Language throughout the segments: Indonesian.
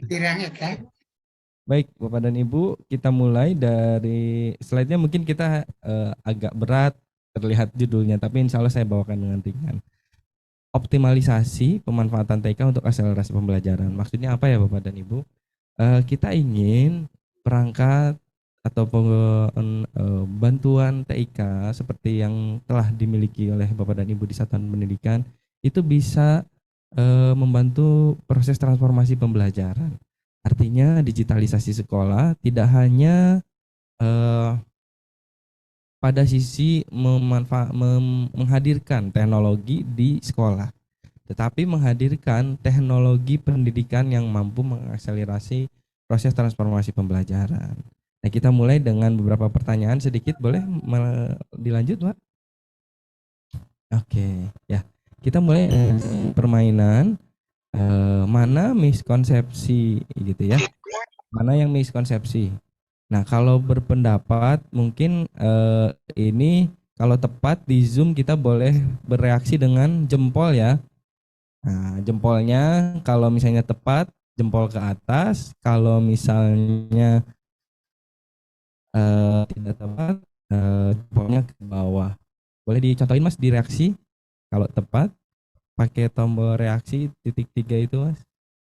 Kiranya kan. Baik, Bapak dan Ibu, kita mulai dari slide-nya mungkin kita agak berat terlihat judulnya, tapi insya Allah saya bawakan dengan ringan. Optimalisasi pemanfaatan TK untuk akselerasi pembelajaran. Maksudnya apa ya Bapak dan Ibu? Kita ingin perangkat atau bantuan TIK seperti yang telah dimiliki oleh Bapak dan Ibu di Satuan Pendidikan itu bisa membantu proses transformasi pembelajaran. Artinya digitalisasi sekolah tidak hanya eh, pada sisi menghadirkan teknologi di sekolah, tetapi menghadirkan teknologi pendidikan yang mampu mengakselerasi proses transformasi pembelajaran. Nah, kita mulai dengan beberapa pertanyaan sedikit, boleh dilanjut, Pak? Oke, ya. Kita mulai permainan mana miskonsepsi gitu ya. Mana yang miskonsepsi. Nah, kalau berpendapat mungkin ini kalau tepat di Zoom kita boleh bereaksi dengan jempol ya. Nah, jempolnya kalau misalnya tepat jempol ke atas, kalau misalnya tidak tepat jempolnya ke bawah. Boleh dicontohin Mas di reaksi kalau tepat pakai tombol reaksi titik 3 itu Mas.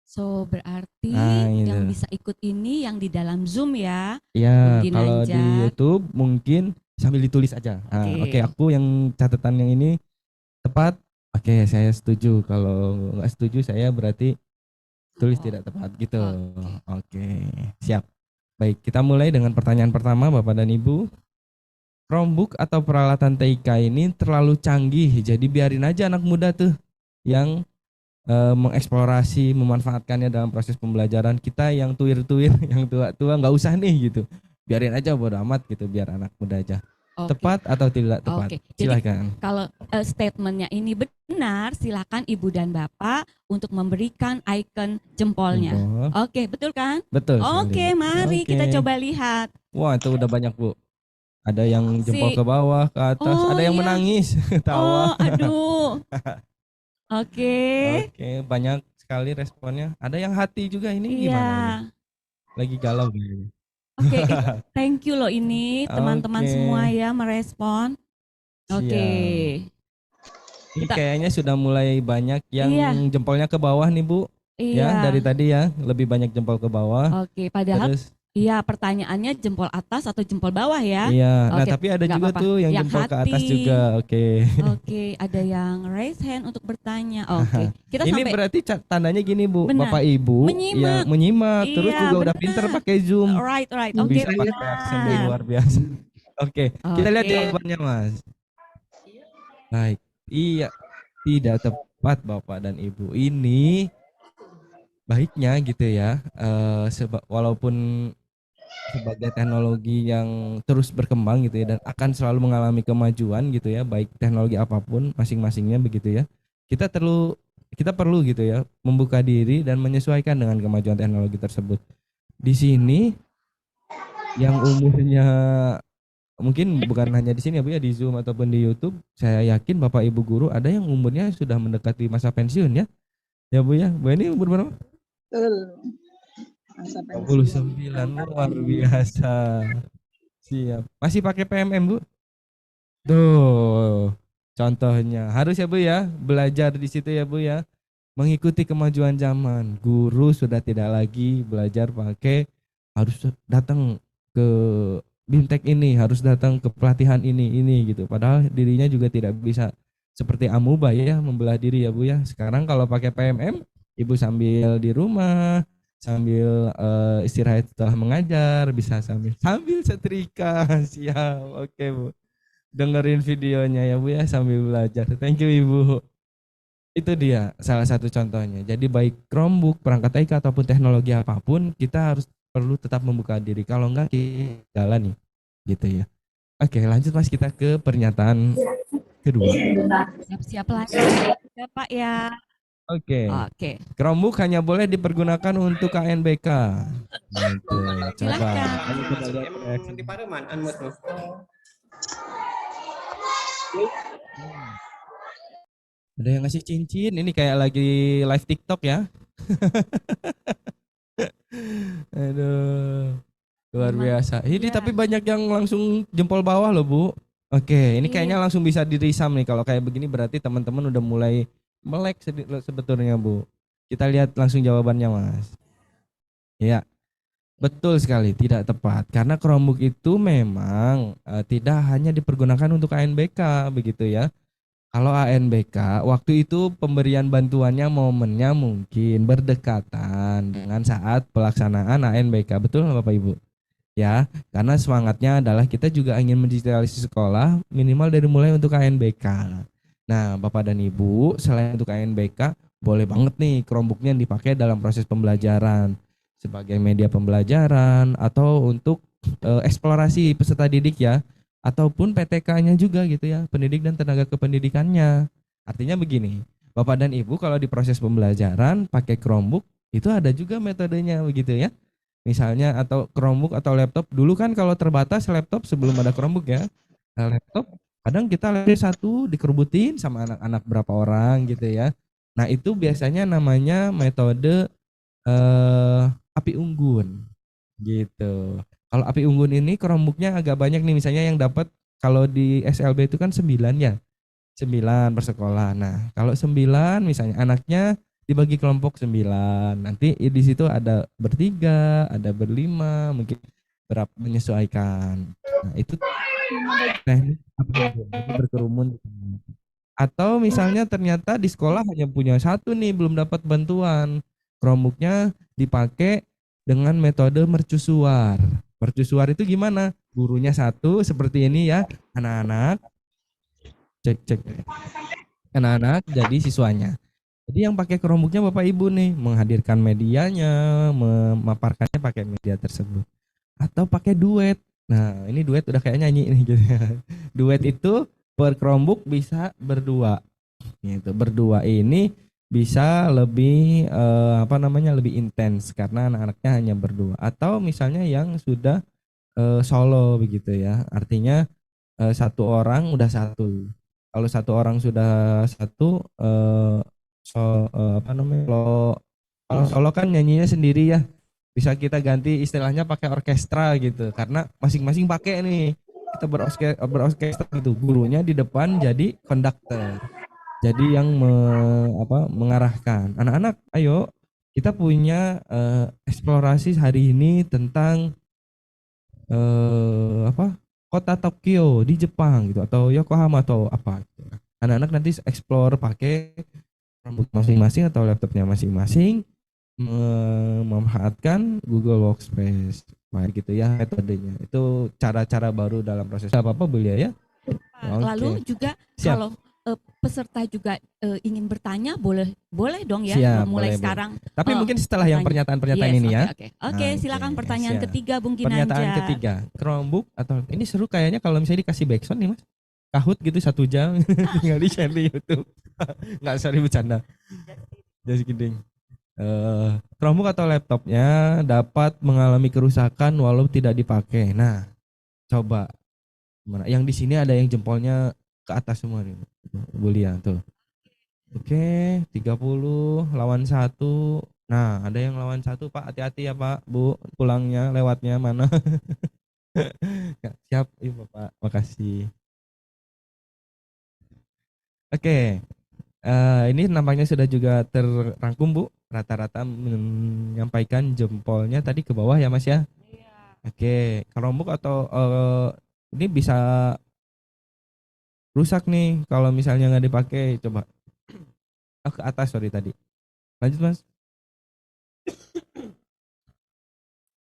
So, Nah, berarti yang itu. bisa ikut ini yang di dalam Zoom ya. Ya, Budi kalau di Nanjak. YouTube mungkin sambil ditulis aja. Nah, oke, Oke. aku yang catatan yang ini tepat. Oke, saya setuju. Kalau nggak setuju saya berarti tulis Oh, tidak tepat gitu. oke. Oke, siap. Baik, kita mulai dengan pertanyaan pertama Bapak dan Ibu. Chromebook atau peralatan TIK ini terlalu canggih, jadi biarin aja anak muda tuh yang mengeksplorasi, memanfaatkannya dalam proses pembelajaran. Kita yang tuir-tuir, yang tua-tua nggak usah nih gitu. Biarin aja bodo amat gitu, biar anak muda aja. Oke. Tepat atau tidak tepat? Oke. Jadi Silakan. kalau statementnya ini benar, silakan Ibu dan Bapak untuk memberikan icon jempolnya. Jempol. Oke, betul kan? Betul sekali, Bu. Oke, mari kita Oke. coba lihat. Wah, itu udah banyak, Bu. Ada yang jempol Si ke bawah, ke atas, Oh ada yang iya. menangis, tawa. Oh, aduh. Oke. Oke, banyak sekali responnya. Ada yang hati juga, ini Iya. gimana ini? Lagi galau kayaknya. Oke, thank you loh ini teman-teman Oke, semua ya merespon. Oke. siap. Ini Kita kayaknya sudah mulai banyak yang iya, jempolnya ke bawah nih, Bu. Ya, iya. dari tadi ya, lebih banyak jempol ke bawah. Oke, padahal Terus, iya pertanyaannya jempol atas atau jempol bawah ya? iya. Nah, Oke, tapi ada nggak juga apa-apa. tuh yang Yang jempol ke atas hati. juga. Oke. Oke, ada yang raise hand untuk bertanya. Oke, kita Ini sampai berarti tandanya gini, Bu. benar. Bapak Ibu yang Menyimak. menyimak, terus Iya, juga udah pinter benar. pakai Zoom. Right, right. Oke, Bisa pakai reaction yang benar. luar biasa. Oke, kita lihat Oke. jawabannya, Mas. Baik. Iya, tidak tepat Bapak dan Ibu. Ini baiknya gitu ya. Walaupun sebagai teknologi yang terus berkembang gitu ya dan akan selalu mengalami kemajuan gitu ya, baik teknologi apapun masing-masingnya begitu ya. Kita perlu gitu ya membuka diri dan menyesuaikan dengan kemajuan teknologi tersebut. Di sini yang umurnya mungkin bukan hanya di sini ya Bu ya, di Zoom ataupun di YouTube, saya yakin Bapak Ibu guru ada yang umurnya sudah mendekati masa pensiun ya. Ya Bu ya. Bu ini umur berapa? Betul. Masa pensiun. 29, luar biasa. Siap. Masih pakai PMM Bu? Tuh, contohnya. Harus ya Bu ya, belajar di situ ya Bu ya. Mengikuti kemajuan zaman. Guru sudah tidak lagi belajar pakai harus datang ke BIMTEK ini, harus datang ke pelatihan ini gitu. Padahal dirinya juga tidak bisa seperti amuba ya, membelah diri ya Bu ya. Sekarang kalau pakai PMM, Ibu sambil di rumah, sambil istirahat setelah mengajar, bisa sambil sambil setrika. Siap. Oke Bu, dengerin videonya ya Bu ya sambil belajar. Thank you Ibu. Itu dia salah satu contohnya. Jadi baik Chromebook, perangkat TK ataupun teknologi apapun, kita harus perlu tetap membuka diri. Kalau enggak kita jalan nih, gitu ya. Oke, lanjut Mas kita ke pernyataan kedua. Siap-siap lagi ya Pak ya. Oke. Oke, Chromebook hanya boleh dipergunakan untuk KNBK. Gitu. Coba. silakan. Ayo kita lihat reaksi. Di Pareman, Anmut tuh. Ada yang ngasih cincin. Ini kayak lagi live TikTok ya. Aduh, luar Memang, biasa. Ini iya. tapi banyak yang langsung jempol bawah loh Bu. Oke, ini Iya. kayaknya langsung bisa dirisam nih. Kalau kayak begini berarti teman-teman udah mulai melek sebetulnya Bu. Kita lihat langsung jawabannya Mas. Ya, betul sekali, tidak tepat. Karena Chromebook itu memang tidak hanya dipergunakan untuk ANBK begitu ya. Kalau ANBK, waktu itu pemberian bantuannya momennya mungkin berdekatan dengan saat pelaksanaan ANBK. Betul nggak Bapak Ibu? Ya, karena semangatnya adalah kita juga ingin mendigitalisasi sekolah minimal dari mulai untuk ANBK. Nah, Bapak dan Ibu, selain untuk ANBK, boleh banget nih Chromebooknya dipakai dalam proses pembelajaran sebagai media pembelajaran atau untuk eksplorasi peserta didik ya, ataupun PTK-nya juga gitu ya, pendidik dan tenaga kependidikannya. Artinya begini, Bapak dan Ibu kalau di proses pembelajaran pakai Chromebook itu ada juga metodenya begitu ya. Misalnya atau Chromebook atau laptop. Dulu kan kalau terbatas laptop sebelum ada Chromebook ya. Laptop kadang kita laptop satu dikerubutin sama anak-anak berapa orang gitu ya. Nah, itu biasanya namanya metode api unggun gitu. Kalau api unggun ini Chromebooknya agak banyak nih, misalnya yang dapat kalau di SLB itu kan 9 ya. 9 per sekolah. Nah, kalau 9 misalnya anaknya dibagi kelompok 9. Nanti di situ ada bertiga, ada berlima, mungkin berapa menyesuaikan. Nah, itu teknik api unggun. Jadi berkerumun. Atau misalnya ternyata di sekolah hanya punya satu nih, belum dapat bantuan. Chromebooknya dipakai dengan metode mercusuar. Mercusuar itu gimana? Gurunya satu seperti ini ya, anak-anak cek cek anak-anak jadi siswanya. Jadi yang pakai Chromebooknya Bapak Ibu nih, menghadirkan medianya, memaparkannya pakai media tersebut. Atau pakai duet. Nah, ini duet udah kayak nyanyi nih gitu. Duet itu per Chromebook bisa berdua. Gitu. Berdua ini bisa lebih lebih intens karena anak-anaknya hanya berdua. Atau misalnya yang sudah solo begitu ya. Artinya satu orang udah satu. Kalau satu orang sudah satu kalau solo kan nyanyinya sendiri ya. Bisa kita ganti istilahnya pakai orkestra gitu karena masing-masing pakai nih. Kita berorkestra gitu. Gurunya di depan jadi konduktor. Jadi yang mengarahkan anak-anak, ayo kita punya eksplorasi hari ini tentang kota Tokyo di Jepang gitu atau Yokohama atau apa gitu. Anak-anak nanti explore pakai rambut masing-masing atau laptopnya masing-masing, memanfaatkan Google Workspace gitu ya metodenya. Itu cara-cara baru dalam proses apa belia ya. Lalu juga Siap. kalau peserta juga ingin bertanya boleh dong ya. Siap, mulai boleh, sekarang. Tapi mungkin setelah yang pernyataan-pernyataan ini ya. Oke, silakan pertanyaan siap. ketiga Bung Ginanjar. Pernyataan ketiga, Chromebook atau ini seru kayaknya kalau misalnya dikasih backsound nih Mas. Kahut gitu 1 jam tinggal di share di YouTube. Nggak, sorry bercanda. Just kidding. Chromebook atau laptopnya dapat mengalami kerusakan walau tidak dipakai. Nah, coba gimana? Yang di sini ada yang jempolnya ke atas semua nih. Bulia tuh. Oke, 30 lawan 1. Nah, ada yang lawan 1, Pak. Hati-hati ya, Pak. Bu, pulangnya lewatnya mana? Ya, siap, Ibu, Bapak. Makasih. Oke. Ini nampaknya sudah juga terrangkum, Bu. Rata-rata menyampaikan jempolnya tadi ke bawah ya, Mas ya? Iya. Oke, Chromebook atau ini bisa rusak nih kalau misalnya nggak dipakai. Coba. Oh, ke atas sorry tadi. Lanjut Mas.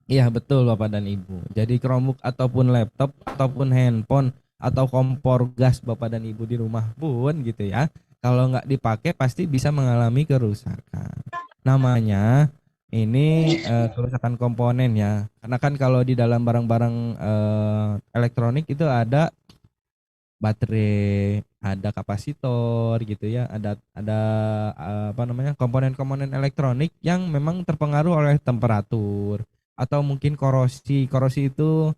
Iya betul Bapak dan Ibu. Jadi Chromebook ataupun laptop ataupun handphone atau kompor gas Bapak dan Ibu di rumah pun gitu ya. Kalau nggak dipakai pasti bisa mengalami kerusakan. Namanya ini kerusakan komponen ya. Karena kan kalau di dalam barang-barang elektronik itu ada baterai, ada kapasitor gitu ya, ada komponen-komponen elektronik yang memang terpengaruh oleh temperatur atau mungkin korosi. Korosi itu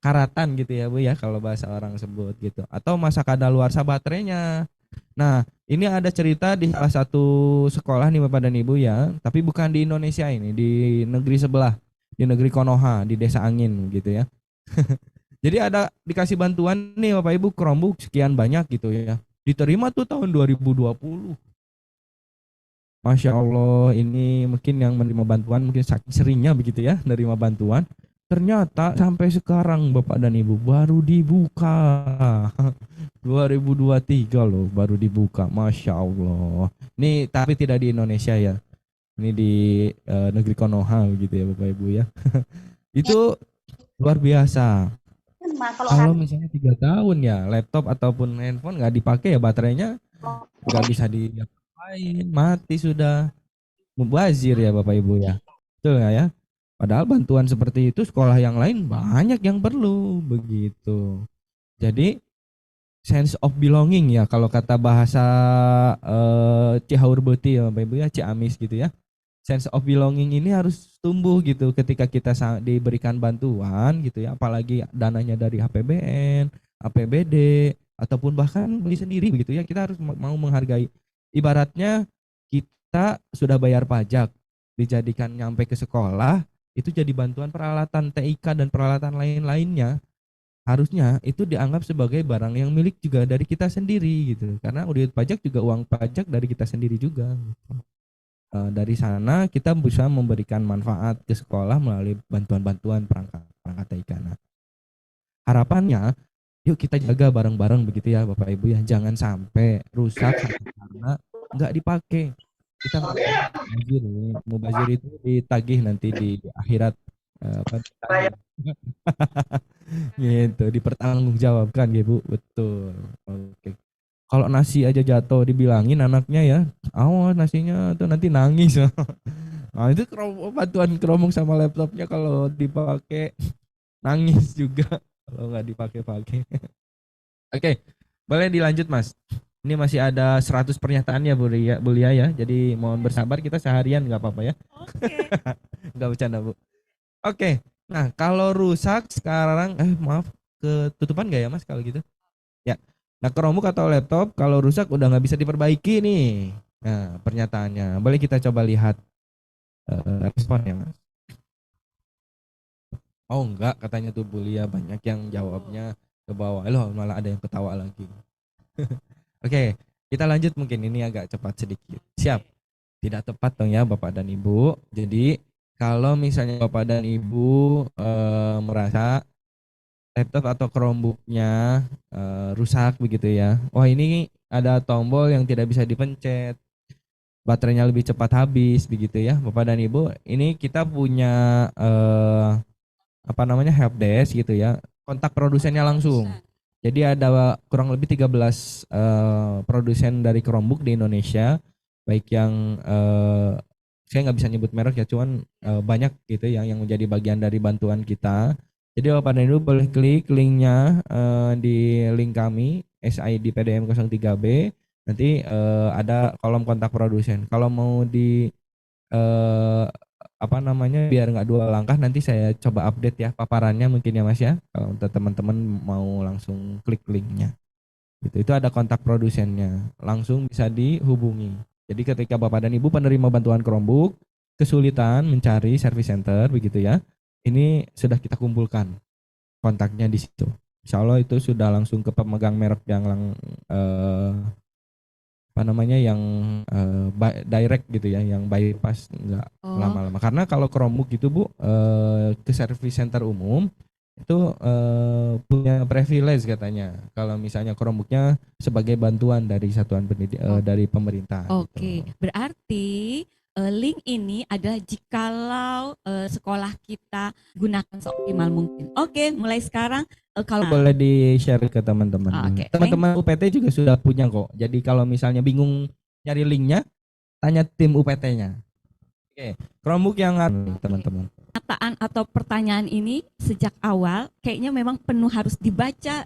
karatan gitu ya Bu ya kalau bahasa orang sebut gitu. Atau masa kadaluarsa baterainya. Nah, ini ada cerita di salah satu sekolah nih Bapak dan Ibu ya, tapi bukan di Indonesia ini, di negeri sebelah, di negeri Konoha, di Desa Angin gitu ya. Jadi ada dikasih bantuan nih Bapak Ibu Chromebook sekian banyak gitu ya. Diterima tuh tahun 2020. Masya Allah, ini mungkin yang menerima bantuan mungkin saking seringnya begitu ya, menerima bantuan. Ternyata sampai sekarang Bapak dan Ibu baru dibuka. 2023 loh baru dibuka, Masya Allah. Ini tapi tidak di Indonesia ya. Ini di negeri Konoha gitu ya Bapak Ibu ya. Itu luar biasa. Kalau misalnya 3 tahun ya laptop ataupun handphone nggak dipakai ya baterainya nggak bisa diapain, mati sudah. Mubazir ya Bapak Ibu ya. Betul nggak ya? Padahal bantuan seperti itu sekolah yang lain banyak yang perlu begitu. Jadi sense of belonging ya kalau kata bahasa Cihaur Beuti ya Bapak Ibu ya, Ciamis gitu ya. Sense of belonging ini harus tumbuh gitu ketika kita diberikan bantuan gitu ya, apalagi dananya dari APBN, APBD ataupun bahkan beli sendiri begitu ya, kita harus mau menghargai. Ibaratnya kita sudah bayar pajak, dijadikan nyampe ke sekolah, itu jadi bantuan peralatan TIK dan peralatan lain-lainnya. Harusnya itu dianggap sebagai barang yang milik juga dari kita sendiri gitu. Karena udah pajak juga uang pajak dari kita sendiri juga. Dari sana kita bisa memberikan manfaat ke sekolah melalui bantuan-bantuan perangkat TIK. Nah, harapannya yuk kita jaga bareng-bareng begitu ya Bapak Ibu ya, jangan sampai rusak karena nggak dipakai. Kita nggak mubazir itu ditagih nanti di akhirat, apa ditagih. Gitu dipertanggungjawabkan ya Bu, betul. Oke. Kalau nasi aja jatuh dibilangin anaknya ya, awas nasinya tuh nanti nangis. Nah itu bantuan keromong sama laptopnya kalau dipakai nangis juga kalau nggak dipakai-pakai. Oke, boleh dilanjut Mas. Ini masih ada 100 pernyataan ya Bu Lia ya. Jadi mohon bersabar, kita seharian nggak apa-apa ya. Oke. Nggak bercanda Bu. Oke, nah kalau rusak sekarang, maaf, ketutupan nggak ya Mas kalau gitu? Ya. Nah Chromebook atau laptop kalau rusak udah nggak bisa diperbaiki nih. Nah pernyataannya, boleh kita coba lihat responnya Mas. Oh enggak, katanya tuh Bu Lia banyak yang jawabnya ke bawah. Loh malah ada yang ketawa lagi. Oke, kita lanjut, mungkin ini agak cepat sedikit. Siap. Tidak tepat dong ya Bapak dan Ibu. Jadi kalau misalnya Bapak dan Ibu merasa laptop atau Chromebooknya rusak begitu ya. Wah ini ada tombol yang tidak bisa dipencet. Baterainya lebih cepat habis begitu ya Bapak dan Ibu. Ini kita punya apa namanya helpdesk gitu ya. Kontak produsennya langsung. Jadi ada kurang lebih 13 produsen dari Chromebook di Indonesia, baik yang saya nggak bisa nyebut merek ya, cuman banyak gitu yang menjadi bagian dari bantuan kita. Jadi Bapak dan Ibu boleh klik linknya di link kami SID PDM 03B, nanti ada kolom kontak produsen. Kalau mau di apa namanya biar nggak 2 langkah, nanti saya coba update ya paparannya mungkin ya Mas ya, kalau untuk teman-teman mau langsung klik linknya gitu. Itu ada kontak produsennya, langsung bisa dihubungi. Jadi ketika Bapak dan Ibu penerima bantuan Chromebook kesulitan mencari service center begitu ya, ini sudah kita kumpulkan kontaknya di situ. Insya Allah itu sudah langsung ke pemegang merek yang apa namanya yang direct gitu ya, yang bypass nggak lama-lama. Karena kalau Chromebook itu Bu ke service center umum itu punya privilege katanya. Kalau misalnya Chromebooknya sebagai bantuan dari satuan pendidik dari pemerintah. Oke, gitu. berarti link ini adalah jikalau sekolah kita gunakan seoptimal mungkin. Oke, mulai sekarang kalau boleh di-share ke teman-teman. Oke. Teman-teman UPT juga sudah punya kok. Jadi kalau misalnya bingung nyari linknya, tanya tim UPT-nya. Oke, Chromebook yang teman-teman. Pernyataan atau pertanyaan ini sejak awal kayaknya memang penuh harus dibaca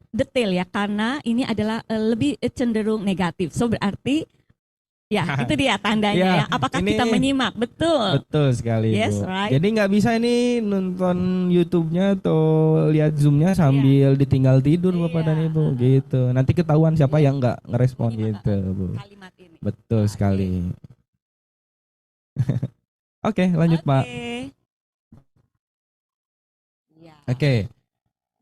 detail ya, karena ini adalah lebih cenderung negatif. So berarti Ya, itu dia tandanya Ya, ya. Apakah ini- kita menyimak? Betul. Betul sekali, Yes, Bu. right. Jadi nggak bisa ini nonton YouTube-nya atau lihat Zoom-nya sambil ditinggal tidur Bapak dan Iya, Ibu gitu. Nanti ketahuan siapa yang nggak ngerespon Menyimak, gitu, Bu. kalimat ini. Betul Oke. sekali. Oke, lanjut, Pak. Oke. Ya. Oke.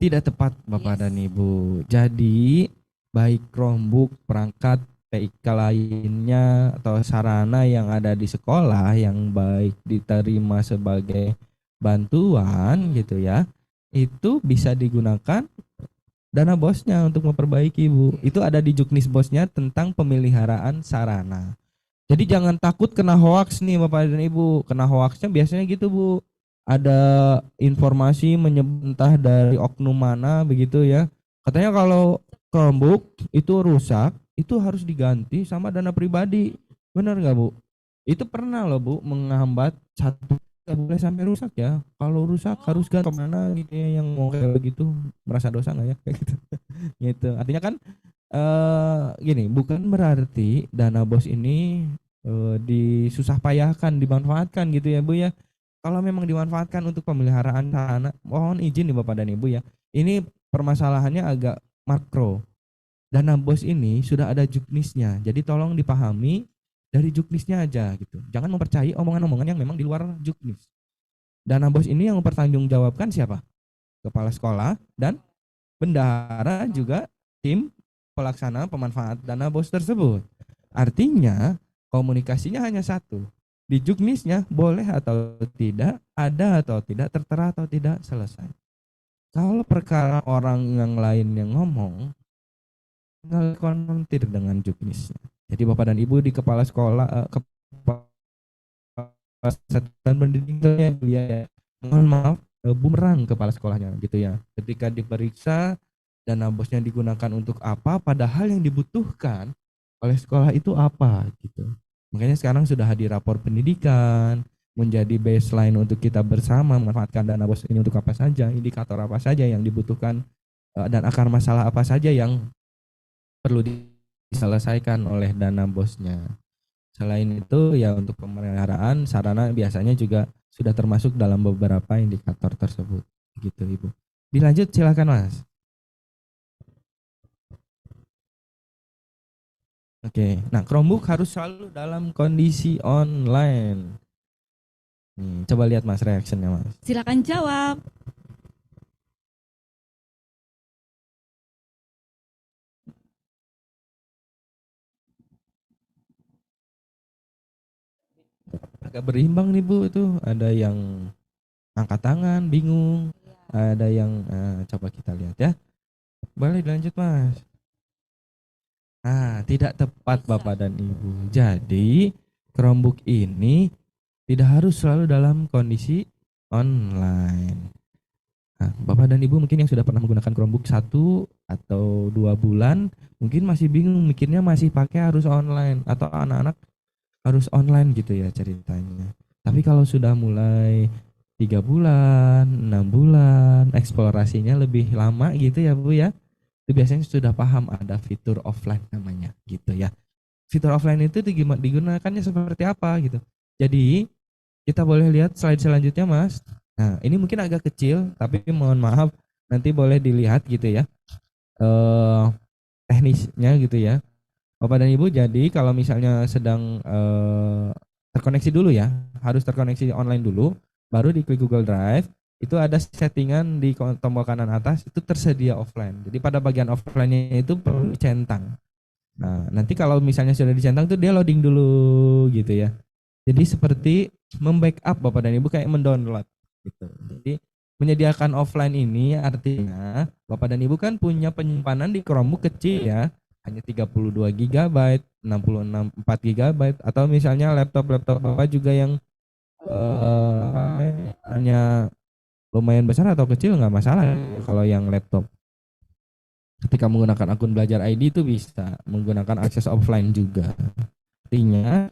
Tidak tepat Bapak Yes. dan Ibu. Jadi baik Chromebook, perangkat TIK lainnya atau sarana yang ada di sekolah yang baik diterima sebagai bantuan gitu ya, itu bisa digunakan dana bosnya untuk memperbaiki, Bu. Itu ada di juknis bosnya tentang pemeliharaan sarana. Jadi jangan takut kena hoax nih Bapak dan Ibu. Kena hoaxnya biasanya gitu, Bu. Ada informasi entah dari oknum mana begitu ya. Katanya kalau Chromebook itu rusak, itu harus diganti sama dana pribadi. Benar nggak, Bu? Itu pernah loh, Bu, menghambat satu, nggak boleh sampai rusak ya. Kalau rusak harus ganti kemana gitu ya, yang mau kayak begitu merasa dosa nggak ya kayak gitu. Gitu. Artinya kan gini, bukan berarti dana bos ini disusah payahkan, dimanfaatkan gitu ya, Bu ya. Kalau memang dimanfaatkan untuk pemeliharaan sarana, mohon izin nih Bapak dan Ibu ya. Ini permasalahannya agak makro. Dana bos ini sudah ada juknisnya. Jadi tolong dipahami dari juknisnya aja gitu. Jangan mempercayai omongan-omongan yang memang di luar juknis. Dana bos ini yang mempertanggungjawabkan siapa? Kepala sekolah dan bendahara juga tim pelaksana pemanfaat dana bos tersebut. Artinya komunikasinya hanya satu. Di juknisnya boleh atau tidak, ada atau tidak, tertera atau tidak, selesai. Kalau perkara orang yang lain yang ngomong, tinggal konfrontir dengan juknisnya. Jadi Bapak dan Ibu di kepala sekolah, kepala satuan pendidikannya ya, mohon maaf, bumerang kepala sekolahnya gitu ya. Ketika diperiksa dana bosnya digunakan untuk apa, padahal yang dibutuhkan oleh sekolah itu apa gitu. Makanya sekarang sudah hadir rapor pendidikan, menjadi baseline untuk kita bersama memanfaatkan dana bos ini untuk apa saja, indikator apa saja yang dibutuhkan, dan akar masalah apa saja yang perlu diselesaikan oleh dana bosnya. Selain itu ya untuk pemeliharaan sarana biasanya juga sudah termasuk dalam beberapa indikator tersebut. Gitu Ibu. Dilanjut silakan Mas. Oke, nah Chromebook harus selalu dalam kondisi online. Coba lihat Mas reactionnya Mas. Silakan jawab. Agak berimbang nih Bu, itu ada yang angkat tangan, bingung, ada yang coba kita lihat ya. Boleh dilanjut Mas. Nah, tidak tepat Bapak dan Ibu. Jadi Chromebook ini tidak harus selalu dalam kondisi online. Nah, Bapak dan Ibu mungkin yang sudah pernah menggunakan Chromebook 1 atau 2 bulan mungkin masih bingung, mikirnya masih pakai harus online atau anak-anak harus online gitu ya ceritanya. Tapi kalau sudah mulai 3 bulan, 6 bulan, eksplorasinya lebih lama gitu ya Bu ya, itu biasanya sudah paham ada fitur offline namanya gitu ya. Fitur offline itu digunakannya seperti apa gitu. Jadi kita boleh lihat slide selanjutnya Mas. Nah ini mungkin agak kecil tapi mohon maaf nanti boleh dilihat gitu ya, teknisnya gitu ya Bapak dan Ibu. Jadi kalau misalnya sedang terkoneksi dulu ya, harus terkoneksi online dulu, baru diklik Google Drive, itu ada settingan di tombol kanan atas itu tersedia offline. Jadi pada bagian offline-nya itu perlu dicentang. Nah, nanti kalau misalnya sudah dicentang tuh dia loading dulu gitu ya. Jadi seperti membackup Bapak dan Ibu kayak mendownload gitu. Jadi menyediakan offline ini artinya Bapak dan Ibu kan punya penyimpanan di Chromebook kecil ya, hanya 32 GB, 64 GB, atau misalnya laptop-laptop Bapak juga yang hanya lumayan besar atau kecil nggak masalah kalau yang laptop. Ketika menggunakan akun belajar ID itu bisa menggunakan akses offline juga. Artinya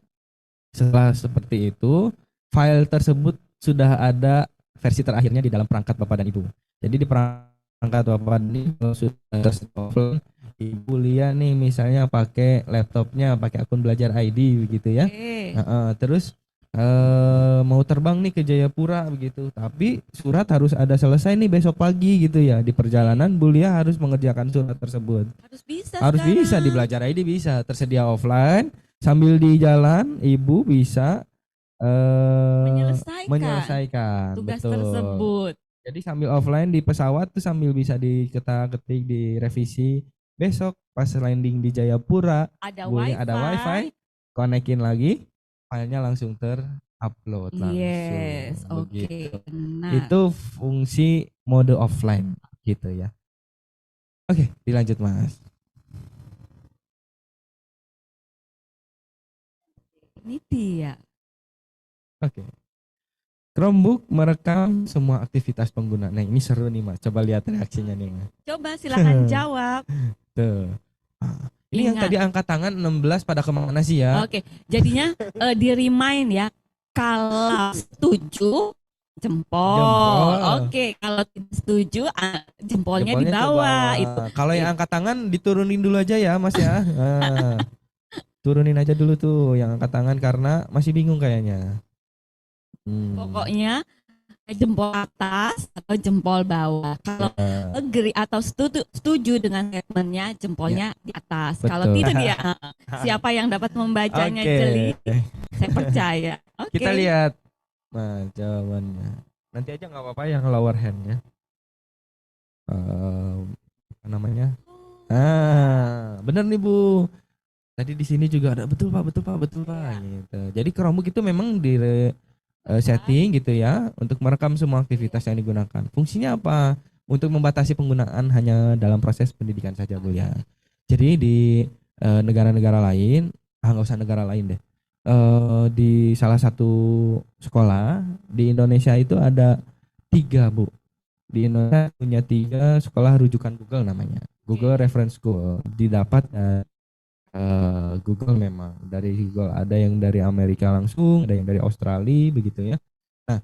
setelah seperti itu, file tersebut sudah ada versi terakhirnya di dalam perangkat Bapak dan Ibu. Jadi di perangkat atau apa nih kalau sudah offline, ibu lihat nih misalnya pakai laptopnya pakai akun belajar ID begitu ya. Oke. Terus mau terbang nih ke Jayapura begitu, tapi surat harus ada selesai nih besok pagi gitu ya. Di perjalanan Bulia harus mengerjakan surat tersebut. Harus Bisa di belajar ID, bisa tersedia offline sambil di jalan ibu bisa menyelesaikan tugas betul. tersebut. Jadi sambil offline di pesawat tuh sambil bisa diketik, direvisi. Besok pas landing di Jayapura, Ada ada wifi, konekin lagi, filenya langsung terupload Yes, langsung. oke. Begitu. Nah, Itu fungsi mode offline gitu ya. Oke, dilanjut Mas. ini dia. Oke. Chromebook merekam semua aktivitas pengguna. Nah, ini seru nih Mas. Coba lihat reaksinya nih Mas. Coba silakan jawab. Tuh. Ini yang tadi angkat tangan 16 pada kemana sih ya? Oke, jadinya di remind ya. Kalau setuju jempol. Oke, kalau tidak setuju jempolnya di bawah. Itu. Kalau yang angkat tangan diturunin dulu aja ya Mas ya. Turunin aja dulu tuh yang angkat tangan karena masih bingung kayaknya. Pokoknya jempol atas atau jempol bawah. Kalau agree atau setuju dengan statementnya, jempolnya di atas. Kalau tidak dia siapa yang dapat membacanya jeli, saya percaya. Kita lihat jawabannya. Nanti aja nggak apa-apa yang lower hand-nya. Apa namanya? Bener nih Bu. Tadi di sini juga ada betul Pak. Gitu. Jadi Chromebook itu memang di setting gitu ya untuk merekam semua aktivitas yang digunakan. Fungsinya apa? Untuk membatasi penggunaan hanya dalam proses pendidikan saja Bu ya. Jadi di negara-negara lain, nggak usah negara lain deh. Di salah satu sekolah di Indonesia itu ada 3 Bu. Di Indonesia punya 3 sekolah rujukan Google namanya. Google Reference School. Didapat Google memang dari Google, ada yang dari Amerika langsung, ada yang dari Australia begitu ya. Nah,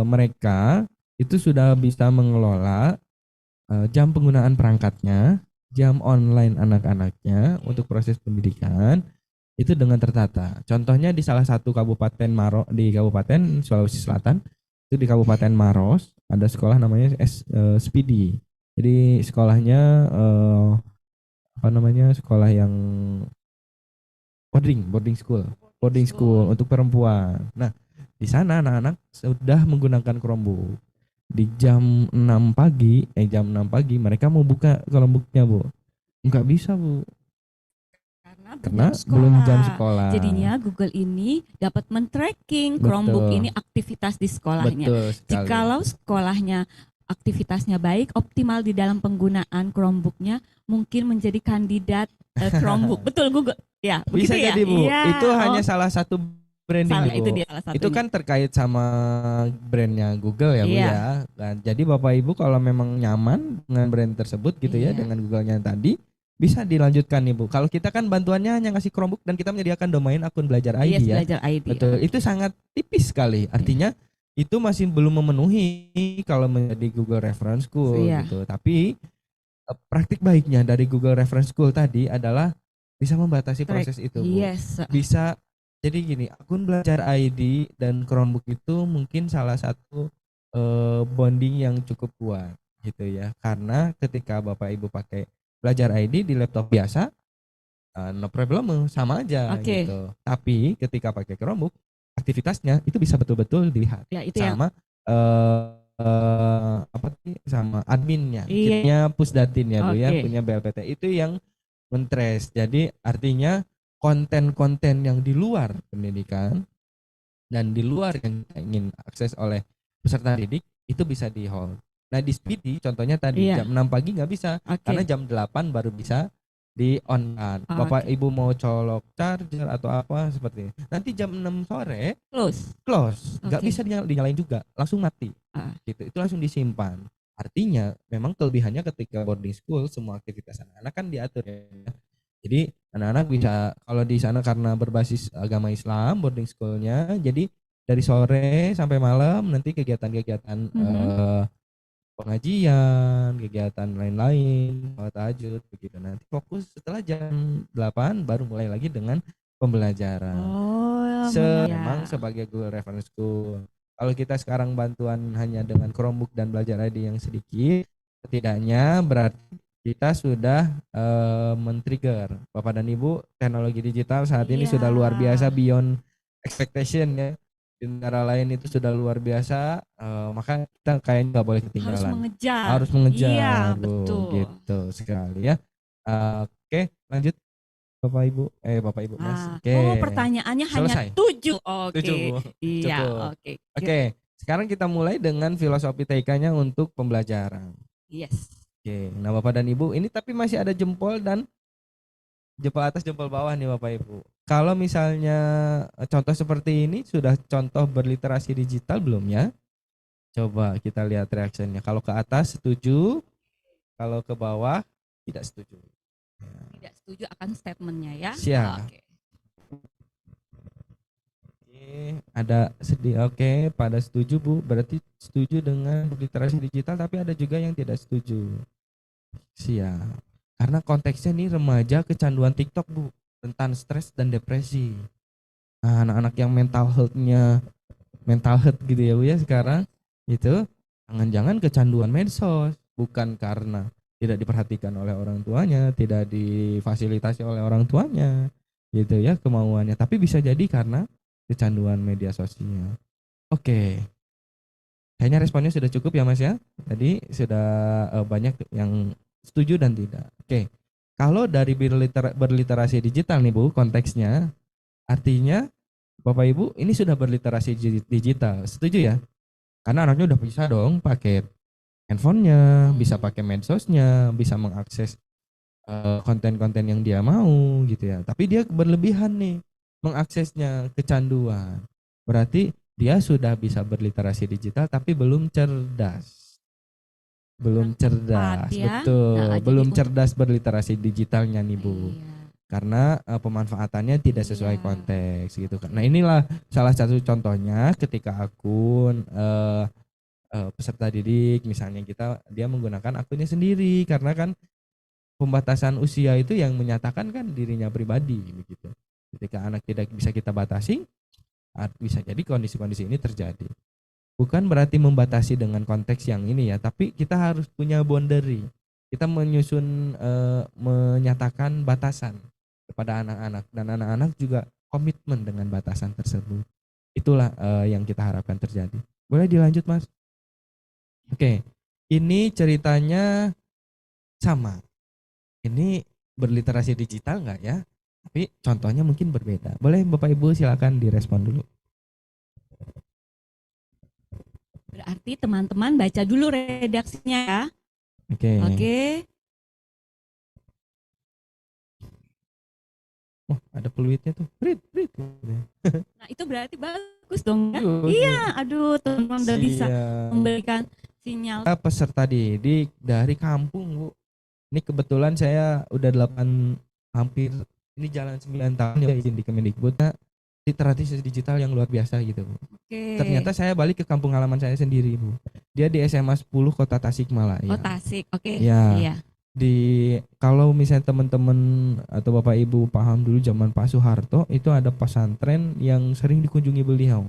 mereka itu sudah bisa mengelola jam penggunaan perangkatnya, jam online anak-anaknya untuk proses pendidikan itu dengan tertata. Contohnya di salah satu kabupaten di Kabupaten Sulawesi Selatan, itu di Kabupaten Maros ada sekolah namanya SPD. Jadi sekolahnya sekolah yang boarding school untuk perempuan. Nah, di sana anak-anak sudah menggunakan Chromebook. Di jam 6 pagi mereka mau buka Chromebooknya Bu. Enggak bisa Bu. Karena belum jam sekolah. Jadinya Google ini dapat men-tracking Chromebook ini aktivitas di sekolahnya. Jikalau sekolahnya aktivitasnya baik, optimal di dalam penggunaan Chromebooknya, mungkin menjadi kandidat Chromebook. Betul Google? Ya, bisa jadi Bu. Ya. Itu hanya salah satu branding Bu. Itu dia salah satunya. Itu kan terkait sama brandnya Google ya Bu ya. Dan jadi Bapak Ibu kalau memang nyaman dengan brand tersebut gitu ya, dengan Google-nya tadi, bisa dilanjutkan nih Bu. Kalau kita kan bantuannya hanya ngasih Chromebook dan kita menyediakan domain akun belajar ID ya. Belajar ID. Betul. Itu sangat tipis sekali. Artinya itu masih belum memenuhi kalau menjadi Google Reference School gitu. Tapi praktik baiknya dari Google Reference School tadi adalah bisa membatasi proses itu Bu. Bisa jadi gini, akun belajar ID dan Chromebook itu mungkin salah satu bonding yang cukup kuat gitu ya. Karena ketika Bapak Ibu pakai belajar ID di laptop biasa, no problem, sama aja gitu. Tapi ketika pakai Chromebook, aktivitasnya itu bisa betul-betul dilihat sama sama adminnya, kitnya Pusdatin ya Bu ya, punya BLPT itu yang men-trace. Jadi artinya konten-konten yang di luar pendidikan dan di luar yang kita ingin akses oleh peserta didik itu bisa di hold. Nah di Speedy contohnya tadi jam 6 pagi nggak bisa karena jam 8 baru bisa di on kan. Bapak Ibu mau colok charger atau apa seperti ini. Nanti jam 6 sore close. Nggak bisa dinyalain juga, langsung mati. Gitu. Itu langsung disimpan. Artinya memang kelebihannya ketika boarding school semua aktivitas anak-anak kan diatur ya. Jadi anak-anak bisa kalau di sana karena berbasis agama Islam boarding schoolnya, jadi dari sore sampai malam nanti kegiatan-kegiatan pengajian, kegiatan lain-lain, sholat tahajud begitu. Nanti fokus setelah jam 8 baru mulai lagi dengan pembelajaran. Oh, Memang sebagai Google Reference School. Kalau kita sekarang bantuan hanya dengan Chromebook dan belajar ID yang sedikit, setidaknya berarti kita sudah men-trigger Bapak dan Ibu, teknologi digital saat ini sudah luar biasa, beyond expectation ya. Di negara lain itu sudah luar biasa, maka kita kayaknya nggak boleh ketinggalan. Harus mengejar. Iya, betul. Gitu sekali ya. Oke, lanjut Bapak Ibu, Bapak Ibu Mas. Oh, pertanyaannya selesai. hanya 7. Oke. Iya, oke. Oke, sekarang kita mulai dengan filosofi TK-nya untuk pembelajaran. Yes. Oke, nah Bapak dan Ibu, ini tapi masih ada jempol dan jempol atas, jempol bawah nih Bapak Ibu. Kalau misalnya contoh seperti ini sudah contoh berliterasi digital belum ya? Coba kita lihat reaksinya. Kalau ke atas setuju, kalau ke bawah tidak setuju. Tidak setuju akan statementnya ya? Siap. Oke, ada sedih. Oke, pada setuju Bu. Berarti setuju dengan literasi digital, tapi ada juga yang tidak setuju. Siap. Karena konteksnya nih remaja kecanduan TikTok Bu, rentan stres dan depresi. Nah, anak-anak yang mental health gitu ya Bu ya sekarang itu jangan-jangan kecanduan medsos, bukan karena tidak diperhatikan oleh orang tuanya, tidak difasilitasi oleh orang tuanya, gitu ya kemauannya. Tapi bisa jadi karena kecanduan media sosial. Oke, kayaknya responnya sudah cukup ya Mas ya. Tadi sudah banyak yang setuju dan tidak. Oke, kalau dari berliterasi digital nih Bu, konteksnya artinya Bapak Ibu ini sudah berliterasi digital, setuju ya? Karena anaknya udah bisa dong pakai handphonenya, bisa pakai medsosnya, bisa mengakses konten-konten yang dia mau gitu ya. Tapi dia berlebihan nih mengaksesnya, kecanduan. Berarti dia sudah bisa berliterasi digital tapi belum cerdas. Belum cerdas, ya? Betul. Nah, belum cerdas berliterasi digitalnya nih Bu. Iya. Karena pemanfaatannya tidak sesuai konteks gitu kan. Nah inilah salah satu contohnya ketika akun peserta didik misalnya dia menggunakan akunnya sendiri karena kan pembatasan usia itu yang menyatakan kan dirinya pribadi begitu. Ketika anak tidak bisa kita batasi, bisa jadi kondisi-kondisi ini terjadi. Bukan berarti membatasi dengan konteks yang ini ya, tapi kita harus punya boundary. Kita menyatakan batasan kepada anak-anak dan anak-anak juga komitmen dengan batasan tersebut. Itulah yang kita harapkan terjadi. Boleh dilanjut Mas? Oke, ini ceritanya sama. Ini berliterasi digital nggak ya? Tapi contohnya mungkin berbeda. Boleh Bapak Ibu silakan direspon dulu. Berarti teman-teman baca dulu redaksinya ya. Oke. Oh, ada peluitnya tuh. Read. Nah, itu berarti bagus dong ya? Iya, aduh teman-teman udah bisa memberikan sinyal. Peserta didik dari kampung, Bu. Ini kebetulan saya udah hampir ini jalan 9 tahun ya izin di Kemendikbud. Literasi digital yang luar biasa gitu Bu. Ternyata saya balik ke kampung halaman saya sendiri Bu. Dia di SMA 10 Kota Tasikmalaya. Oh Tasik, oke. Ya. Iya. Kalau misalnya teman-teman atau Bapak Ibu paham dulu zaman Pak Soeharto itu ada pesantren yang sering dikunjungi beliau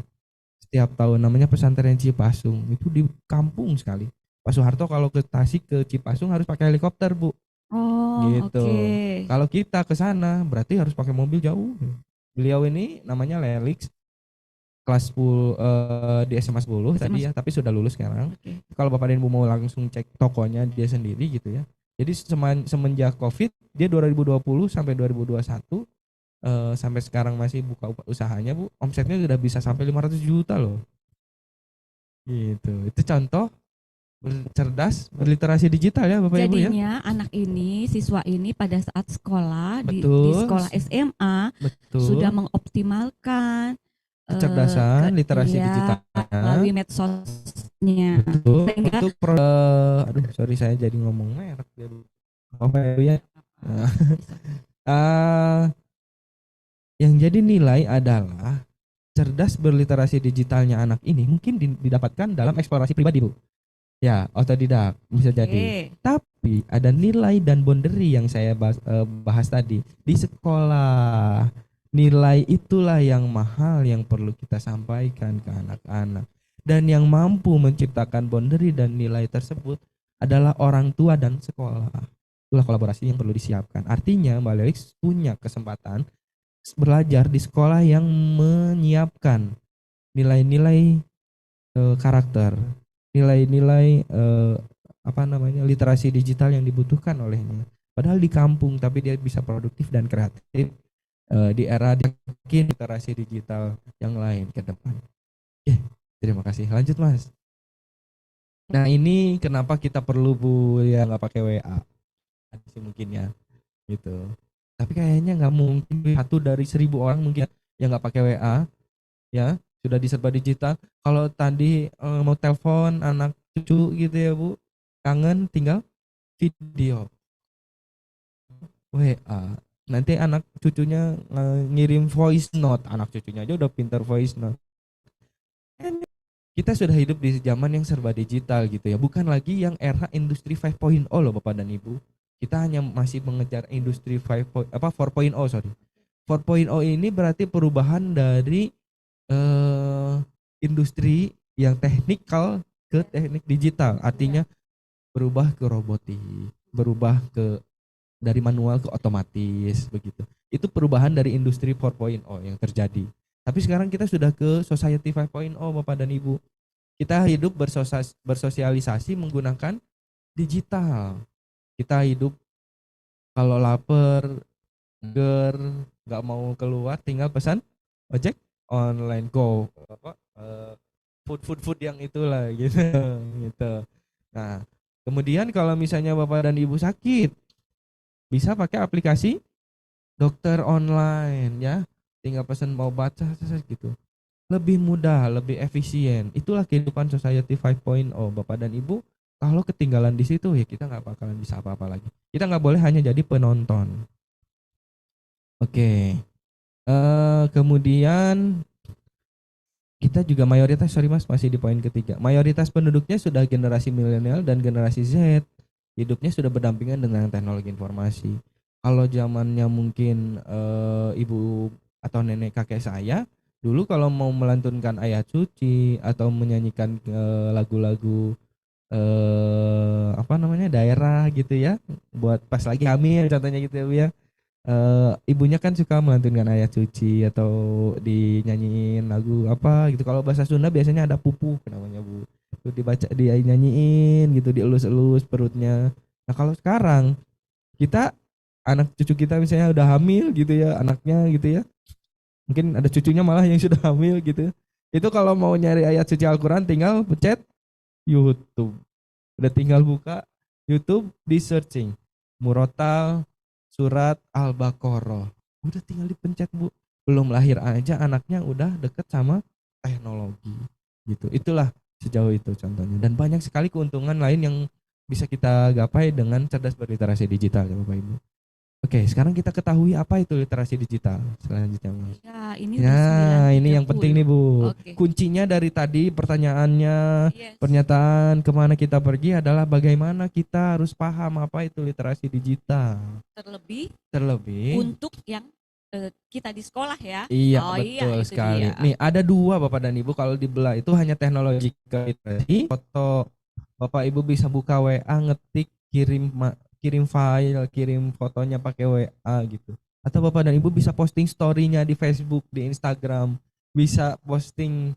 setiap tahun namanya pesantren Cipasung. Itu di kampung sekali. Pak Soeharto kalau ke Tasik ke Cipasung harus pakai helikopter Bu. Oh gitu. Kalau kita ke sana berarti harus pakai mobil jauh. Beliau ini namanya Lelix kelas 10 di SMA 10 tadi ya, tapi sudah lulus sekarang. Kalau Bapak dan Ibu mau langsung cek tokonya dia sendiri gitu ya. Jadi semenjak Covid dia 2020 sampai 2021 sampai sekarang masih buka usahanya Bu, omsetnya sudah bisa sampai 500 juta loh. Gitu. Itu contoh cerdas berliterasi digital ya Bapak Ibu ya. Jadinya anak ini, siswa ini pada saat sekolah di sekolah SMA sudah mengoptimalkan kecerdasan literasi digital melalui medsosnya. Betul. Untuk aduh sorry saya jadi ngomong merek ya Bu. Bapak Ibu ya. Yang jadi nilai adalah cerdas berliterasi digitalnya anak ini mungkin didapatkan dalam eksplorasi pribadi Bu. Ya, otodidak bisa jadi. Oke. Tapi ada nilai dan boundary yang saya bahas tadi di sekolah. Nilai itulah yang mahal yang perlu kita sampaikan ke anak-anak. Dan yang mampu menciptakan boundary dan nilai tersebut adalah orang tua dan sekolah. Itulah kolaborasi yang perlu disiapkan. Artinya Mbak Lelis punya kesempatan belajar di sekolah yang menyiapkan nilai-nilai karakter, nilai-nilai apa namanya literasi digital yang dibutuhkan olehnya. Padahal di kampung, tapi dia bisa produktif dan kreatif di era mungkin literasi digital yang lain ke depan. Terima kasih. Lanjut Mas. Nah ini kenapa kita perlu Bu ya nggak pakai WA? Ada sih mungkin ya, gitu. Tapi kayaknya nggak mungkin 1 dari 1.000 orang mungkin yang nggak pakai WA, ya sudah diserba digital. Kalau tadi mau telepon anak cucu gitu ya Bu, kangen tinggal video WA. Nanti anak cucunya ngirim voice note, anak cucunya aja udah pintar voice note. Kita sudah hidup di zaman yang serba digital gitu ya, bukan lagi yang era industri 5.0 loh Bapak dan Ibu. Kita hanya masih mengejar industri 4.0, sorry. 4.0 ini berarti perubahan dari industri yang teknikal ke teknik digital, artinya berubah ke robotik, berubah ke dari manual ke otomatis begitu. Itu perubahan dari industri 4.0 yang terjadi. Tapi sekarang kita sudah ke society 5.0 Bapak dan Ibu. Kita hidup bersosialisasi menggunakan digital. Kita hidup kalau lapar, ger, nggak mau keluar, tinggal pesan ojek online, go food yang itulah gitu gitu. Nah, kemudian kalau misalnya Bapak dan Ibu sakit, bisa pakai aplikasi dokter online ya. Tinggal pesan mau baca gitu. Lebih mudah, lebih efisien. Itulah kehidupan society 5.0 Bapak dan Ibu. Kalau ketinggalan di situ ya kita nggak bakalan bisa apa-apa lagi. Kita nggak boleh hanya jadi penonton. Oke. Kemudian kita juga mayoritas, sorry Mas, masih di poin ketiga. Mayoritas penduduknya sudah generasi milenial dan generasi Z. Hidupnya sudah berdampingan dengan teknologi informasi. Kalau zamannya mungkin ibu atau nenek kakek saya, dulu kalau mau melantunkan ayat suci atau menyanyikan lagu-lagu apa namanya daerah gitu ya, buat pas lagi hamil contohnya gitu ya Bu ya. Ibunya kan suka melantunkan ayat suci atau dinyanyiin lagu apa gitu. Kalau bahasa Sunda biasanya ada pupuk namanya Bu. Itu dibaca, dia nyanyiin gitu, dielus-elus perutnya. Nah kalau sekarang kita anak cucu kita misalnya udah hamil gitu ya, anaknya gitu ya. Mungkin ada cucunya malah yang sudah hamil gitu. Itu kalau mau nyari ayat suci Al-Quran tinggal pencet YouTube. Udah tinggal buka YouTube, di searching Murotal surat Al-Baqarah. Udah tinggal dipencet Bu. Belum lahir aja anaknya udah deket sama teknologi gitu. Itulah sejauh itu contohnya. Dan banyak sekali keuntungan lain yang bisa kita gapai dengan cerdas berliterasi digital ya Bapak Ibu. Oke, sekarang kita ketahui apa itu literasi digital selanjutnya. Ya, ini Ya, udah ini yang 9.30. penting nih Bu. Oke. Kuncinya dari tadi pertanyaannya, Yes. pernyataan kemana kita pergi adalah bagaimana kita harus paham apa itu literasi digital. Terlebih untuk yang kita di sekolah ya. Iya, Oh iya, betul itu sekali. dia. Nih, ada 2 Bapak dan Ibu, kalau dibelah itu hanya teknologi literasi, foto. Bapak Ibu bisa buka WA, ngetik, kirim file, kirim fotonya pakai WA gitu. Atau Bapak dan Ibu bisa posting story-nya di Facebook, di Instagram, bisa posting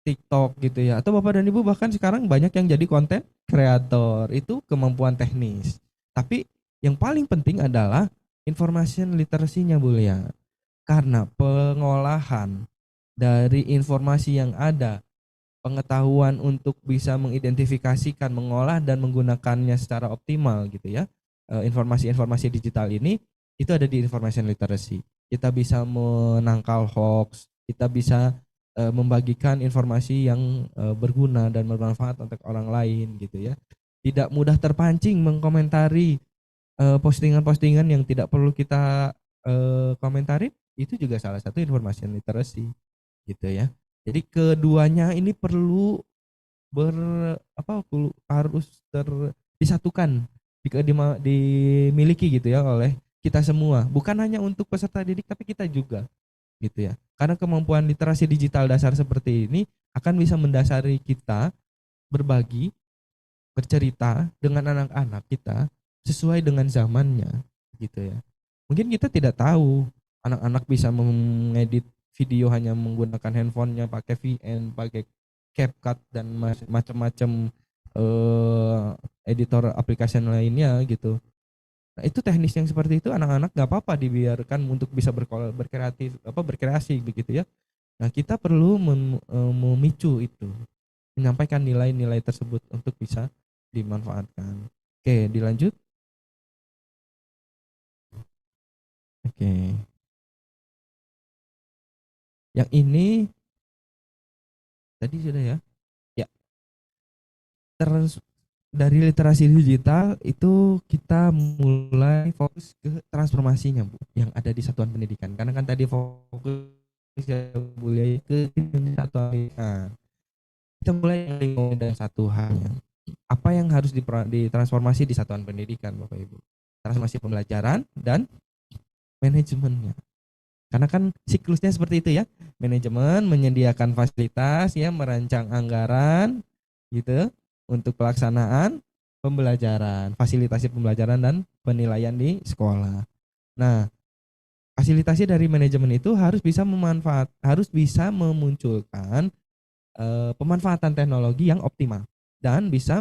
TikTok gitu ya. Atau Bapak dan Ibu bahkan sekarang banyak yang jadi konten kreator. Itu kemampuan teknis. Tapi yang paling penting adalah information literacy-nya Bu ya. Karena pengolahan dari informasi yang ada, pengetahuan untuk bisa mengidentifikasikan, mengolah dan menggunakannya secara optimal gitu ya. Informasi-informasi digital ini itu ada di information literacy. Kita bisa menangkal hoax, kita bisa membagikan informasi yang berguna dan bermanfaat untuk orang lain gitu ya. Tidak mudah terpancing mengkomentari postingan-postingan yang tidak perlu kita komentari, itu juga salah satu information literacy gitu ya. Jadi keduanya ini perlu ber apa harus disatukan dimiliki gitu ya oleh kita semua, bukan hanya untuk peserta didik tapi kita juga gitu ya. Karena kemampuan literasi digital dasar seperti ini akan bisa mendasari kita berbagi, bercerita dengan anak-anak kita sesuai dengan zamannya gitu ya. Mungkin kita tidak tahu anak-anak bisa mengedit video hanya menggunakan handphonenya, pakai VN, pakai CapCut dan macam-macam editor aplikasi lainnya gitu. Nah, itu teknis yang seperti itu anak-anak nggak apa-apa dibiarkan untuk bisa berkreasi begitu ya. Nah, kita perlu memicu itu, menyampaikan nilai-nilai tersebut untuk bisa dimanfaatkan. Oke, dilanjut. Oke. Yang ini tadi sudah ya. Ya. Dari literasi digital itu kita mulai fokus ke transformasinya, Bu, yang ada di satuan pendidikan. Karena kan tadi fokus ya, Bu, ya, ke satuan pendidikan. Kita mulai dari satu halnya. Apa yang harus ditransformasi di satuan pendidikan, Bapak Ibu? Transformasi pembelajaran dan manajemennya. Karena kan siklusnya seperti itu ya. Manajemen menyediakan fasilitas ya, merancang anggaran gitu untuk pelaksanaan pembelajaran, fasilitasi pembelajaran dan penilaian di sekolah. Nah, fasilitasi dari manajemen itu harus bisa memunculkan pemanfaatan teknologi yang optimal dan bisa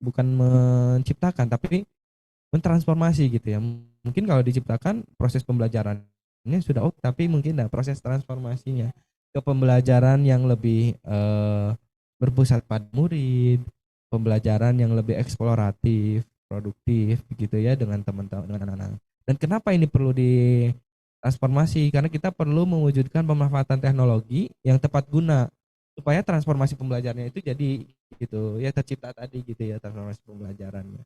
bukan menciptakan tapi mentransformasi gitu ya. Mungkin kalau diciptakan proses pembelajarannya sudah oke, tapi mungkin proses transformasinya ke pembelajaran yang lebih berpusat pada murid, pembelajaran yang lebih eksploratif, produktif begitu ya dengan teman-teman, dengan anak-anak. Dan kenapa ini perlu ditransformasi? Karena kita perlu mewujudkan pemanfaatan teknologi yang tepat guna supaya transformasi pembelajarannya itu jadi gitu ya, tercipta tadi gitu ya transformasi pembelajarannya.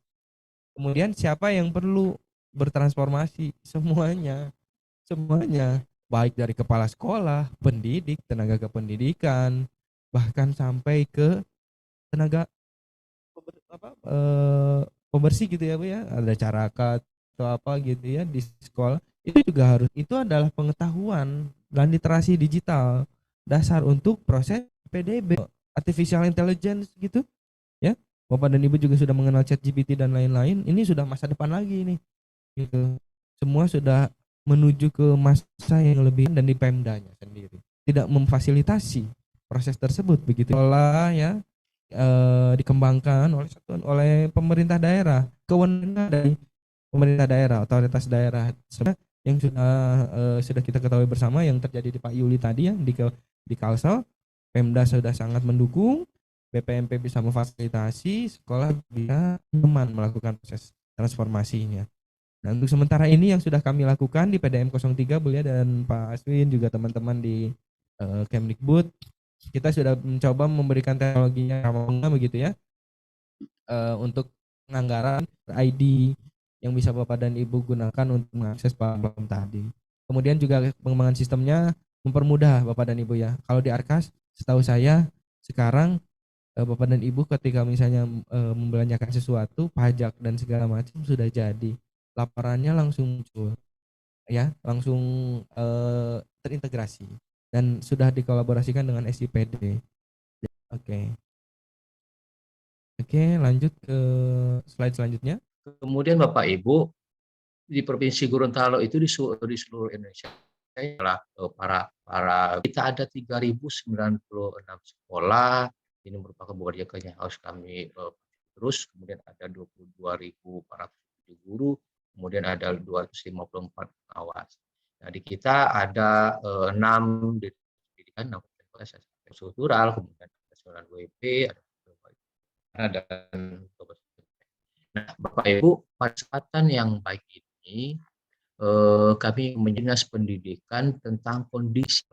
Kemudian siapa yang perlu bertransformasi? Semuanya, baik dari kepala sekolah, pendidik, tenaga kependidikan, bahkan sampai ke tenaga pembersih gitu ya Bu ya, ada carakat atau apa gitu ya di sekolah. Itu juga itu adalah pengetahuan dan literasi digital dasar untuk proses PDB, artificial intelligence gitu ya. Bapak dan Ibu juga sudah mengenal ChatGPT dan lain-lain. Ini sudah masa depan lagi nih. Gitu. Semua sudah menuju ke masa yang lebih dan di Pemdanya sendiri. Tidak memfasilitasi proses tersebut begitu. Olah ya dikembangkan oleh pemerintah daerah, kewenangan dari pemerintah daerah, otoritas daerah. Sebenarnya yang sudah kita ketahui bersama yang terjadi di Pak Yuli tadi ya di Kalsel, Pemda sudah sangat mendukung, BPMP bisa memfasilitasi, sekolah bisa nyaman melakukan proses transformasinya. Nah, untuk sementara ini yang sudah kami lakukan di PDM 03, Belia dan Pak Aswin juga teman-teman di Kemdikbud, kita sudah mencoba memberikan teknologinya ramah begitu ya, untuk penganggaran ID yang bisa Bapak dan Ibu gunakan untuk mengakses platform tadi. Kemudian juga pengembangan sistemnya mempermudah Bapak dan Ibu ya. Kalau di Arkas, setahu saya sekarang Bapak dan Ibu ketika misalnya membelanjakan sesuatu, pajak dan segala macam sudah jadi, laporannya langsung muncul, ya, langsung terintegrasi dan sudah dikolaborasikan dengan SIPD. Oke, lanjut ke slide selanjutnya. Kemudian Bapak Ibu, di Provinsi Gorontalo itu di seluruh Indonesia adalah kita ada 3.096 sekolah. Ini merupakan pekerjaan yang harus kami terus. Kemudian ada 22.407 guru, kemudian ada 254 pengawas. Nah, di kita ada 6 pendidikan, 6 struktural, kemudian ada 9 WP, ada dan nah, Bapak Ibu, pada kesempatan yang baik ini kami Dinas Pendidikan tentang kondisi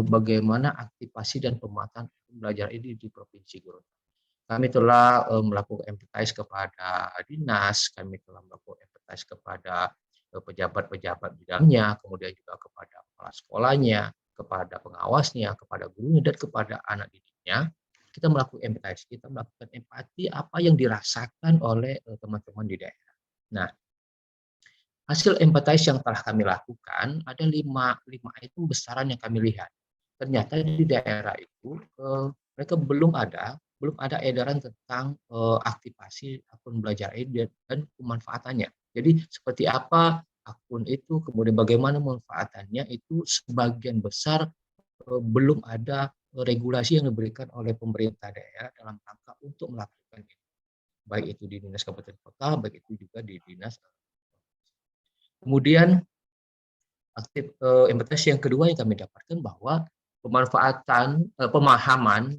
bagaimana aktivasi dan pemanfaatan pembelajaran ini di Provinsi Gorontalo. Kami telah melakukan empathize kepada dinas, kami telah melakukan empathize kepada pejabat-pejabat bidangnya, kemudian juga kepada kepala sekolahnya, kepada kepada pengawasnya, kepada gurunya, dan kepada anak didiknya, kita melakukan empathize, kita melakukan empati apa yang dirasakan oleh teman-teman di daerah. Nah, hasil empathize yang telah kami lakukan ada 5 item besaran yang kami lihat. Ternyata di daerah itu mereka belum ada edaran tentang aktivasi akun belajar ID dan pemanfaatannya. Jadi seperti apa akun itu, kemudian bagaimana pemanfaatannya, itu sebagian besar belum ada regulasi yang diberikan oleh pemerintah daerah dalam rangka untuk melakukan itu. Baik itu di dinas kabupaten kota, baik itu juga di dinas. Kemudian empathize yang kedua yang kami dapatkan bahwa pemahaman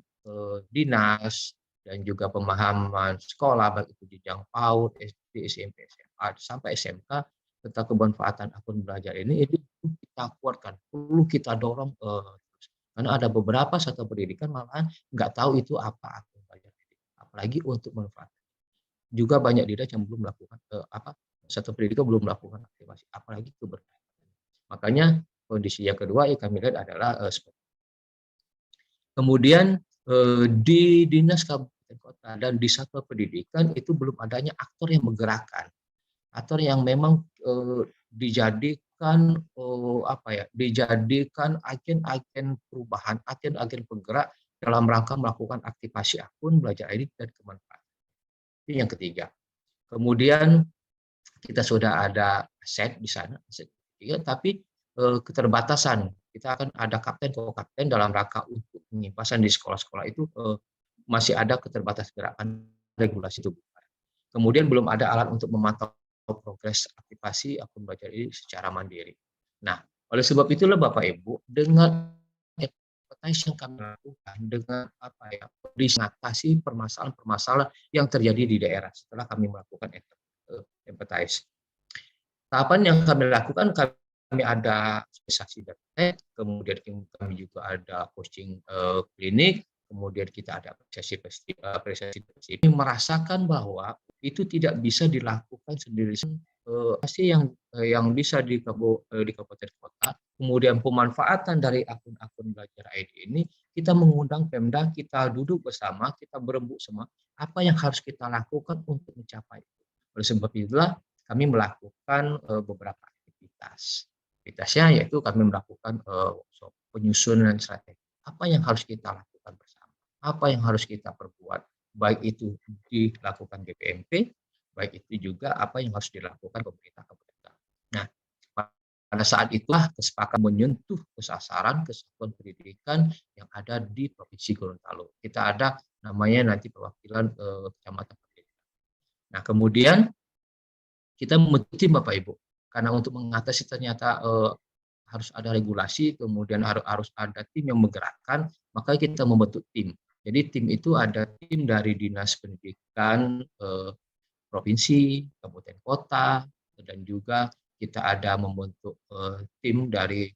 dinas dan juga pemahaman sekolah, baik itu jenjang PAUD, SD, SMP, SMA sampai SMK, tentang kemanfaatan akun belajar ini itu kita kuatkan, perlu kita dorong karena ada beberapa satuan pendidikan malahan nggak tahu itu apa akun belajar ini, apalagi untuk manfaat. Juga banyak dinas yang belum melakukan satuan pendidikan belum melakukan aktivasi, apalagi keberpihakan. Makanya kondisi yang kedua yang kami lihat adalah kemudian di dinas kabupaten kota dan di satuan pendidikan itu belum adanya aktor yang menggerakkan, aktor yang memang dijadikan dijadikan agen-agen perubahan, agen-agen penggerak dalam rangka melakukan aktivasi akun belajar ID dan kemanfaatan. Itu yang ketiga. Kemudian kita sudah ada aset di sana, aset ketiga, tapi keterbatasan. Kita akan ada kapten ko-kapten dalam rangka untuk penyimpasan di sekolah-sekolah itu masih ada keterbatasan gerakan regulasi itu. Kemudian belum ada alat untuk memantau progres aktivasi akun belajar ini secara mandiri. Nah, oleh sebab itulah Bapak Ibu, dengan empathize yang kami lakukan, dengan mengatasi permasalahan-permasalahan yang terjadi di daerah setelah kami melakukan empathize. Tahapan yang kami lakukan, kami ada spesialisasi dan kemudian kami juga ada coaching klinik, kemudian kita ada apresiasi ini merasakan bahwa itu tidak bisa dilakukan sendiri. Pasti yang bisa di kabupaten kota, kemudian pemanfaatan dari akun-akun belajar ID ini, kita mengundang Pemda, kita duduk bersama, kita berembuk semua apa yang harus kita lakukan untuk mencapai itu. Oleh sebab itulah kami melakukan beberapa aktivitas. Aktivitasnya yaitu kami melakukan workshop penyusunan strategi. Apa yang harus kita lakukan bersama? Apa yang harus kita perbuat? Baik itu dilakukan BPMP, baik itu juga apa yang harus dilakukan pemerintah kabupaten. Nah, pada saat itulah kesepakatan menyentuh kesasaran kesatuan pendidikan yang ada di Provinsi Gorontalo. Kita ada namanya nanti perwakilan kecamatan pendidikan. Nah, kemudian kita membentuk tim Bapak Ibu, karena untuk mengatasi ternyata harus ada regulasi, kemudian harus ada tim yang menggerakkan, maka kita membentuk tim. Jadi tim itu ada tim dari Dinas Pendidikan provinsi, kabupaten kota, dan juga kita ada membentuk tim dari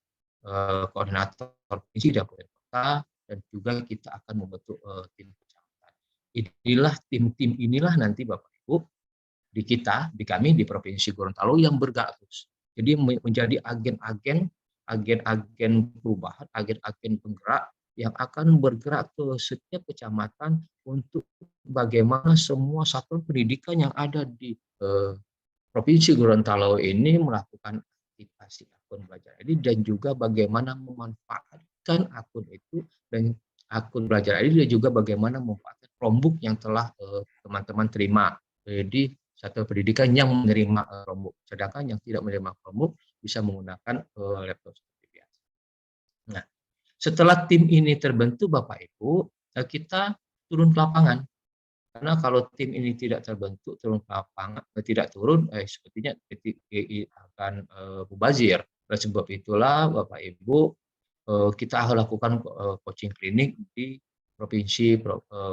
koordinator provinsi dan kabupaten kota, dan juga kita akan membentuk tim kecamatan. Inilah tim-tim inilah nanti Bapak Ibu di kami di Provinsi Gorontalo yang bergerak terus. Jadi menjadi agen-agen perubahan, agen-agen penggerak yang akan bergerak ke setiap kecamatan untuk bagaimana semua satuan pendidikan yang ada di Provinsi Gorontalo ini melakukan aktivasi akun belajar ID dan juga bagaimana memanfaatkan akun itu dan akun belajar ID dan juga bagaimana memanfaatkan Chromebook yang telah teman-teman terima di satuan pendidikan yang menerima Chromebook, sedangkan yang tidak menerima Chromebook bisa menggunakan laptop seperti biasa. Nah, setelah tim ini terbentuk Bapak Ibu, kita turun ke lapangan. Karena kalau tim ini tidak terbentuk, turun ke lapangan, tidak turun, sepertinya akan mubazir. Oleh sebab itulah Bapak Ibu, kita lakukan coaching klinik di provinsi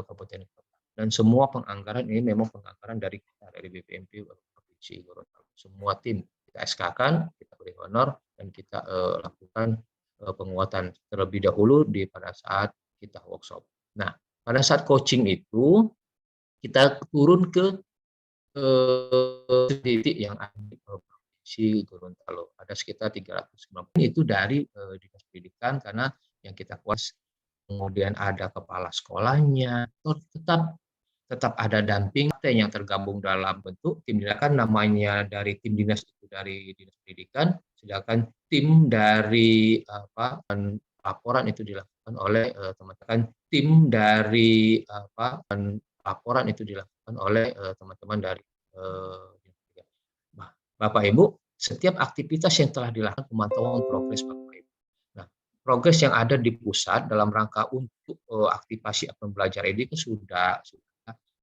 kabupaten kota. Dan semua penganggaran ini memang penganggaran dari kita, dari BPMP Provinsi Gorontalo. Semua tim kita SK-kan, kita beri honor, dan kita lakukan penguatan terlebih dahulu pada saat kita workshop. Nah, pada saat coaching itu kita turun ke titik yang ada di provinsi. Provinsi Gorontalo. Ada sekitar 390 itu dari Dinas Pendidikan karena yang kita kuas. Kemudian ada kepala sekolahnya, tetap ada damping yang tergabung dalam bentuk tim dinas, kan namanya dari tim dinas itu dari Dinas Pendidikan, sedangkan tim dari laporan itu dilakukan oleh teman-teman tim dari laporan itu dilakukan oleh teman-teman dari Bapak Ibu, setiap aktivitas yang telah dilakukan pemantauan progres Bapak Ibu. Nah, progres yang ada di pusat dalam rangka untuk aktivasi pembelajaran ini kan sudah,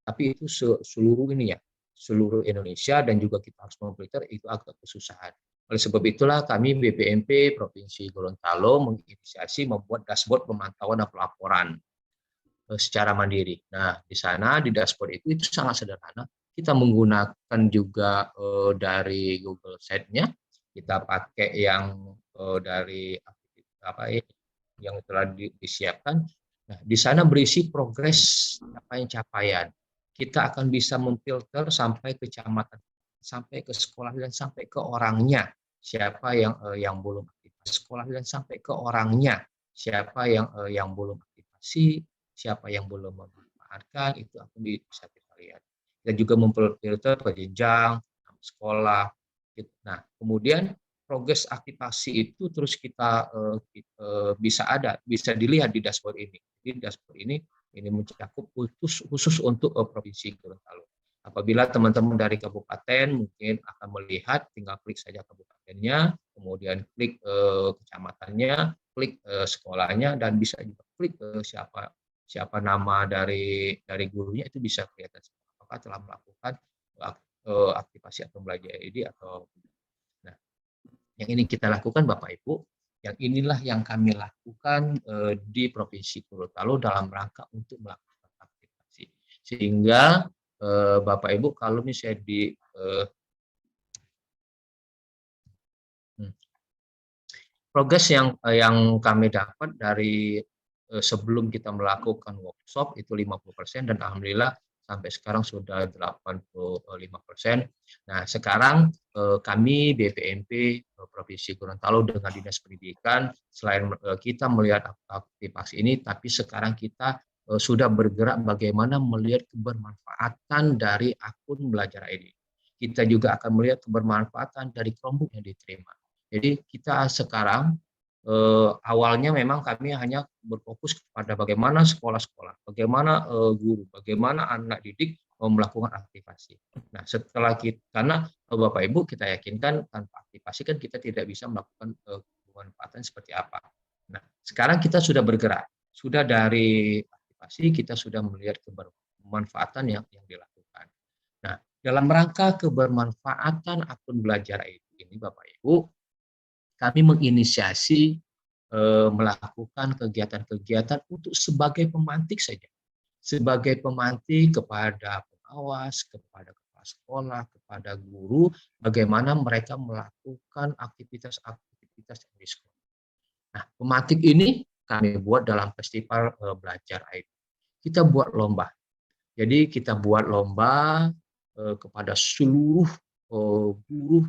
tapi itu seluruh ini ya, seluruh Indonesia dan juga kita harus memfilter itu agak kesusahan. Oleh sebab itulah kami BPMP Provinsi Gorontalo menginisiasi membuat dashboard pemantauan dan pelaporan secara mandiri. Nah, di sana di dashboard itu sangat sederhana. Kita menggunakan juga dari Google Sheet-nya, kita pakai yang dari yang telah disiapkan. Nah, di sana berisi progres capaian. Kita akan bisa memfilter sampai ke kecamatan, sampai ke sekolah dan sampai ke orangnya. Siapa yang belum aktifasi sekolah dan sampai ke orangnya. Siapa yang belum aktifasi, siapa yang belum memanfaatkan, itu akan bisa kita lihat. Dan juga memfilter ke jenjang sekolah. Nah, kemudian progres aktivasi itu terus kita bisa dilihat di dashboard ini. Jadi dashboard ini mencakup khusus untuk Provinsi Gorontalo. Apabila teman-teman dari kabupaten mungkin akan melihat, tinggal klik saja kabupatennya, kemudian klik kecamatannya, klik sekolahnya, dan bisa juga klik siapa nama dari gurunya, itu bisa kelihatan apakah telah melakukan aktivasi atau belajar ini atau. Nah, yang ini kita lakukan Bapak Ibu, yang inilah yang kami lakukan di Provinsi Gorontalo dalam rangka untuk melakukan aktivasi. Sehingga Bapak Ibu kalau misalnya progres yang kami dapat dari sebelum kita melakukan workshop itu 50% dan alhamdulillah sampai sekarang sudah 85%. Nah, sekarang kami BPMP Provinsi Gorontalo dengan Dinas Pendidikan, selain kita melihat aktivasi ini, tapi sekarang kita sudah bergerak bagaimana melihat kebermanfaatan dari akun belajar ID. Kita juga akan melihat kebermanfaatan dari Chromebook yang diterima. Jadi kita sekarang awalnya memang kami hanya berfokus kepada bagaimana sekolah-sekolah, bagaimana guru, bagaimana anak didik melakukan aktivasi. Nah, setelah karena Bapak Ibu kita yakinkan tanpa aktivasi kan kita tidak bisa melakukan pemanfaatan seperti apa. Nah, sekarang kita sudah bergerak, sudah dari aktivasi kita sudah melihat kebermanfaatan yang dilakukan. Nah, dalam rangka kebermanfaatan akun belajar ini Bapak Ibu, kami menginisiasi melakukan kegiatan-kegiatan untuk sebagai pemantik saja. Sebagai pemantik kepada pengawas, kepada kepala sekolah, kepada guru, bagaimana mereka melakukan aktivitas-aktivitas yang di sekolah. Nah, pemantik ini kami buat dalam festival belajar IT. Kita buat lomba. Jadi kita buat lomba kepada seluruh guru,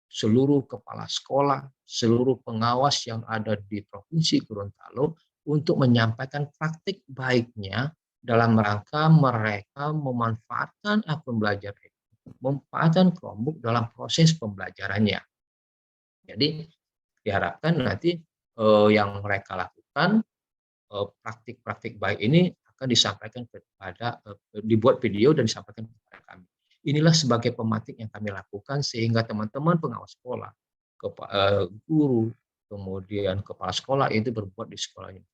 seluruh kepala sekolah, seluruh pengawas yang ada di Provinsi Gorontalo untuk menyampaikan praktik baiknya dalam rangka mereka memanfaatkan akun belajar itu, memanfaatkan Chromebook dalam proses pembelajarannya. Jadi diharapkan nanti yang mereka lakukan praktik-praktik baik ini akan disampaikan kepada dibuat video dan disampaikan kepada kami. Inilah sebagai pemantik yang kami lakukan sehingga teman-teman pengawas sekolah, guru, kemudian kepala sekolah itu berbuat di sekolahnya.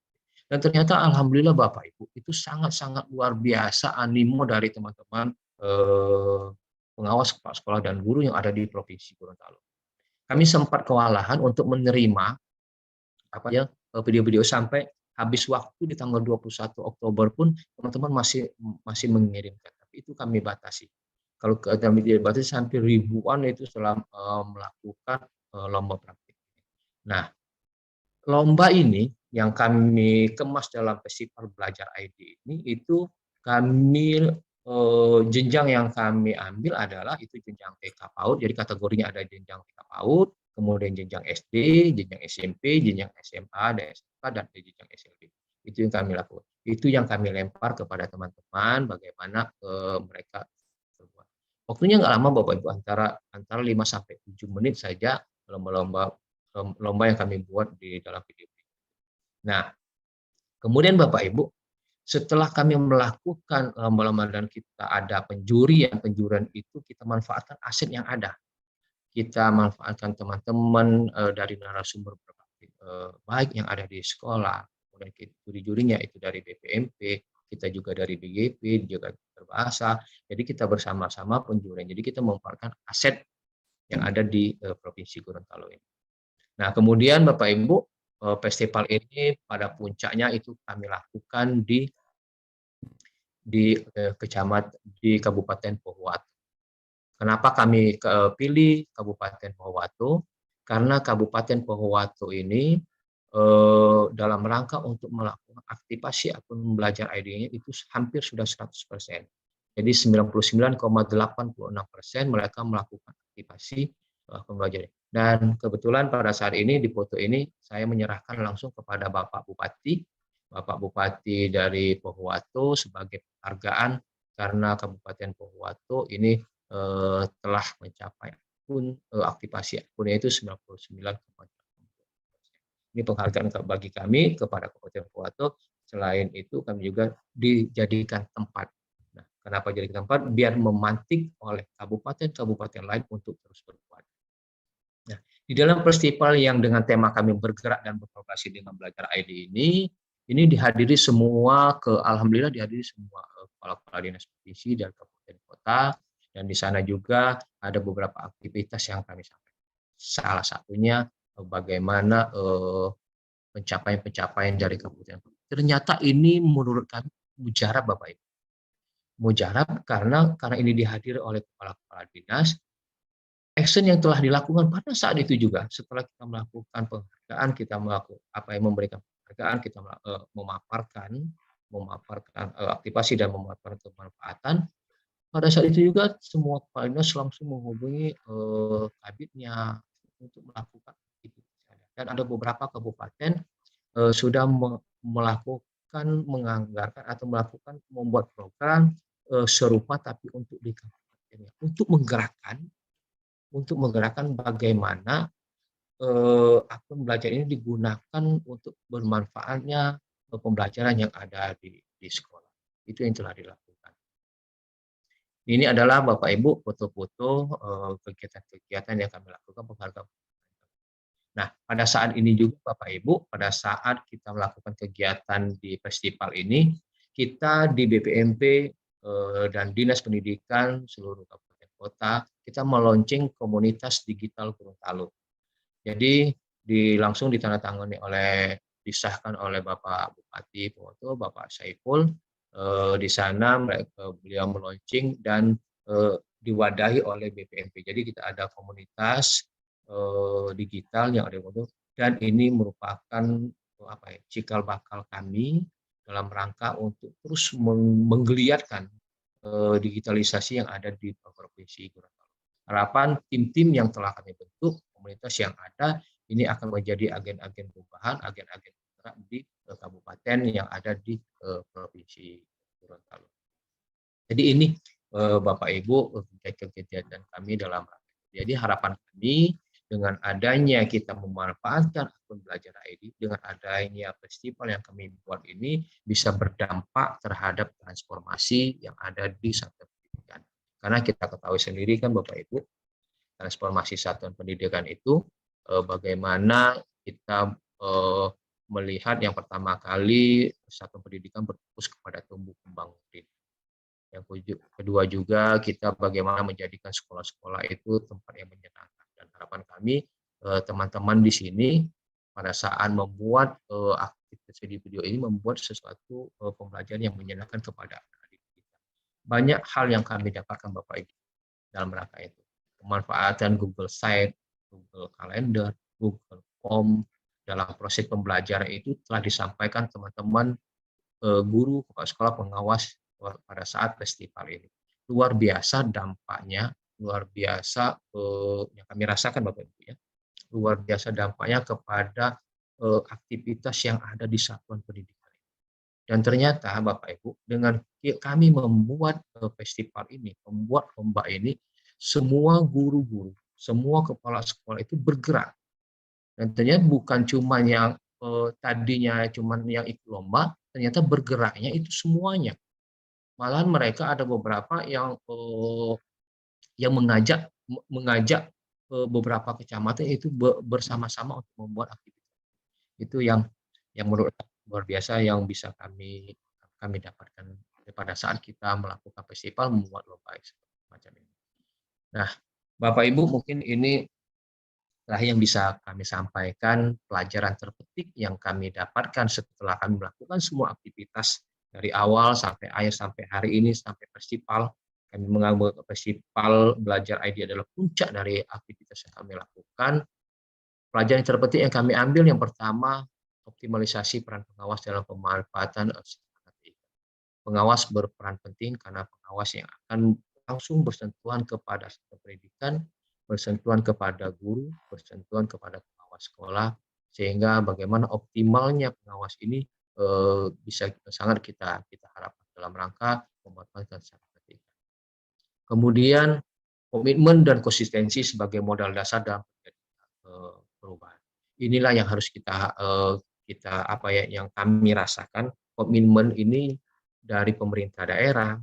Dan ternyata alhamdulillah Bapak Ibu itu sangat-sangat luar biasa animo dari teman-teman pengawas kepala sekolah dan guru yang ada di Provinsi Gorontalo. Kami sempat kewalahan untuk menerima video-video sampai habis waktu di tanggal 21 Oktober pun teman-teman masih mengirimkan, tapi itu kami batasi. Kalau kami dibatasi sampai ribuan itu setelah melakukan lomba praktik. Nah, lomba ini yang kami kemas dalam festival belajar ID ini itu kami jenjang yang kami ambil adalah itu jenjang TK PAUD, jadi kategorinya ada jenjang TK PAUD, kemudian jenjang SD, jenjang SMP, jenjang SMA, dan SMK, dan jenjang SLB. Itu yang kami lakukan. Itu yang kami lempar kepada teman-teman, bagaimana mereka berbuat. Waktunya nggak lama Bapak Ibu, antara 5 sampai 7 menit saja lomba yang kami buat di dalam video. Nah, kemudian Bapak Ibu, setelah kami melakukan lomba-lomba dan kita ada penjurian itu kita manfaatkan aset yang ada. Kita manfaatkan teman-teman dari narasumber baik yang ada di sekolah, kemudian juri-jurinya itu dari BPMP, kita juga dari BGP, juga berbahasa. Jadi kita bersama-sama penjurian. Jadi kita memanfaatkan aset yang ada di Provinsi Gorontalo ini. Nah, kemudian Bapak Ibu, festival ini pada puncaknya itu kami lakukan di Kabupaten Pohuwato. Kenapa kami pilih Kabupaten Pohuwato? Karena Kabupaten Pohuwato ini dalam rangka untuk melakukan aktivasi akun belajar ID-nya itu hampir sudah 100%. Jadi 99,86% mereka melakukan aktivasi akun belajar. Dan kebetulan pada saat ini di foto ini saya menyerahkan langsung kepada Bapak Bupati dari Pohuwato sebagai penghargaan karena Kabupaten Pohuwato ini telah mencapai aktivasi akunnya itu 99,8%. Ini penghargaan bagi kami kepada Kabupaten Pohuwato. Selain itu kami juga dijadikan tempat. Nah, kenapa jadi tempat? Biar memantik oleh kabupaten-kabupaten lain untuk terus berbuat. Nah, di dalam festival yang dengan tema kami bergerak dan berkolaborasi dengan belajar ID ini dihadiri semua, alhamdulillah dihadiri semua kepala-kepala dinas provinsi dan kabupaten kota, dan di sana juga ada beberapa aktivitas yang kami sampaikan. Salah satunya bagaimana pencapaian dari kabupaten. Ternyata ini menurut kami mujarab Bapak Ibu. Mujarab karena ini dihadiri oleh kepala-kepala dinas. Action yang telah dilakukan pada saat itu juga, setelah kita melakukan penghargaan, kita memberikan penghargaan, kita memaparkan aktivasi dan memaparkan kemanfaatan. Pada saat itu juga semua kepala dinas langsung menghubungi kabitnya untuk melakukan aktivitas. Dan ada beberapa kabupaten sudah menganggarkan atau membuat program serupa tapi untuk di kabupatennya, untuk menggerakkan bagaimana akun belajar ini digunakan untuk bermanfaatnya pembelajaran yang ada di sekolah. Itu yang telah dilakukan. Ini adalah Bapak Ibu foto-foto kegiatan-kegiatan yang kami lakukan penghargaan. Nah, pada saat ini juga Bapak Ibu, pada saat kita melakukan kegiatan di festival ini, kita di BPMP dan Dinas Pendidikan seluruh kabupaten kota, kita meluncing komunitas digital Gorontalo. Jadi langsung ditandatangani disahkan oleh Bapak Bupati Pohuwato, Bapak Saiful. Di sana beliau meluncing dan diwadahi oleh BPMP. Jadi kita ada komunitas digital yang ada di dan ini merupakan cikal bakal kami dalam rangka untuk terus menggeliatkan digitalisasi yang ada di Provinsi Gorontalo. Harapan tim-tim yang telah kami bentuk, komunitas yang ada, ini akan menjadi agen-agen perubahan, agen-agen bergerak di kabupaten yang ada di Provinsi Gorontalo. Jadi ini Bapak Ibu kegiatan kami dalam rangka. Jadi harapan kami dengan adanya kita memanfaatkan akun belajar ID, dengan adanya festival yang kami buat ini bisa berdampak terhadap transformasi yang ada di satuan pendidikan. Karena kita ketahui sendiri kan Bapak Ibu, transformasi satuan pendidikan itu bagaimana kita melihat yang pertama kali satuan pendidikan berfokus kepada tumbuh kembang murid. Yang kedua juga kita bagaimana menjadikan sekolah-sekolah itu tempat yang menyenangkan. Dan harapan kami teman-teman di sini pada saat membuat aktivitas video ini membuat sesuatu pembelajaran yang menyenangkan kepada anak-anak kita. Banyak hal yang kami dapatkan Bapak Ibu dalam rangka itu. Pemanfaatan Google Site, Google Calendar, Google Form dalam proses pembelajaran itu telah disampaikan teman-teman guru, kepala sekolah, pengawas pada saat festival ini. Luar biasa dampaknya, luar biasa yang kami rasakan Bapak Ibu ya. Luar biasa dampaknya kepada aktivitas yang ada di satuan pendidikan. Dan ternyata Bapak Ibu, dengan kami membuat festival ini, membuat lomba ini, semua guru-guru, semua kepala sekolah itu bergerak. Dan ternyata bukan cuma yang tadinya cuma yang ikut lomba, ternyata bergeraknya itu semuanya. Malahan mereka ada beberapa yang mengajak beberapa kecamatan itu bersama-sama untuk membuat aktivitas. Itu yang menurut luar biasa yang bisa kami dapatkan pada saat kita melakukan festival membuat lomba semacam ini. Nah, Bapak Ibu, mungkin ini terakhir yang bisa kami sampaikan, pelajaran terpetik yang kami dapatkan setelah kami melakukan semua aktivitas dari awal sampai akhir, sampai hari ini, sampai festival. Kami menganggap festival Belajar ID adalah puncak dari aktivitas yang kami lakukan. Pelajaran yang terpetik yang kami ambil, yang pertama, optimalisasi peran pengawas dalam pemanfaatan strategi. Pengawas berperan penting karena pengawas yang akan langsung bersentuhan kepada sektor pendidikan, bersentuhan kepada guru, bersentuhan kepada pengawas sekolah, sehingga bagaimana optimalnya pengawas ini bisa sangat kita harapkan dalam rangka pemanfaatan strategi. Kemudian komitmen dan konsistensi sebagai modal dasar dalam perubahan. Inilah yang harus kita yang kami rasakan, komitmen ini dari pemerintah daerah,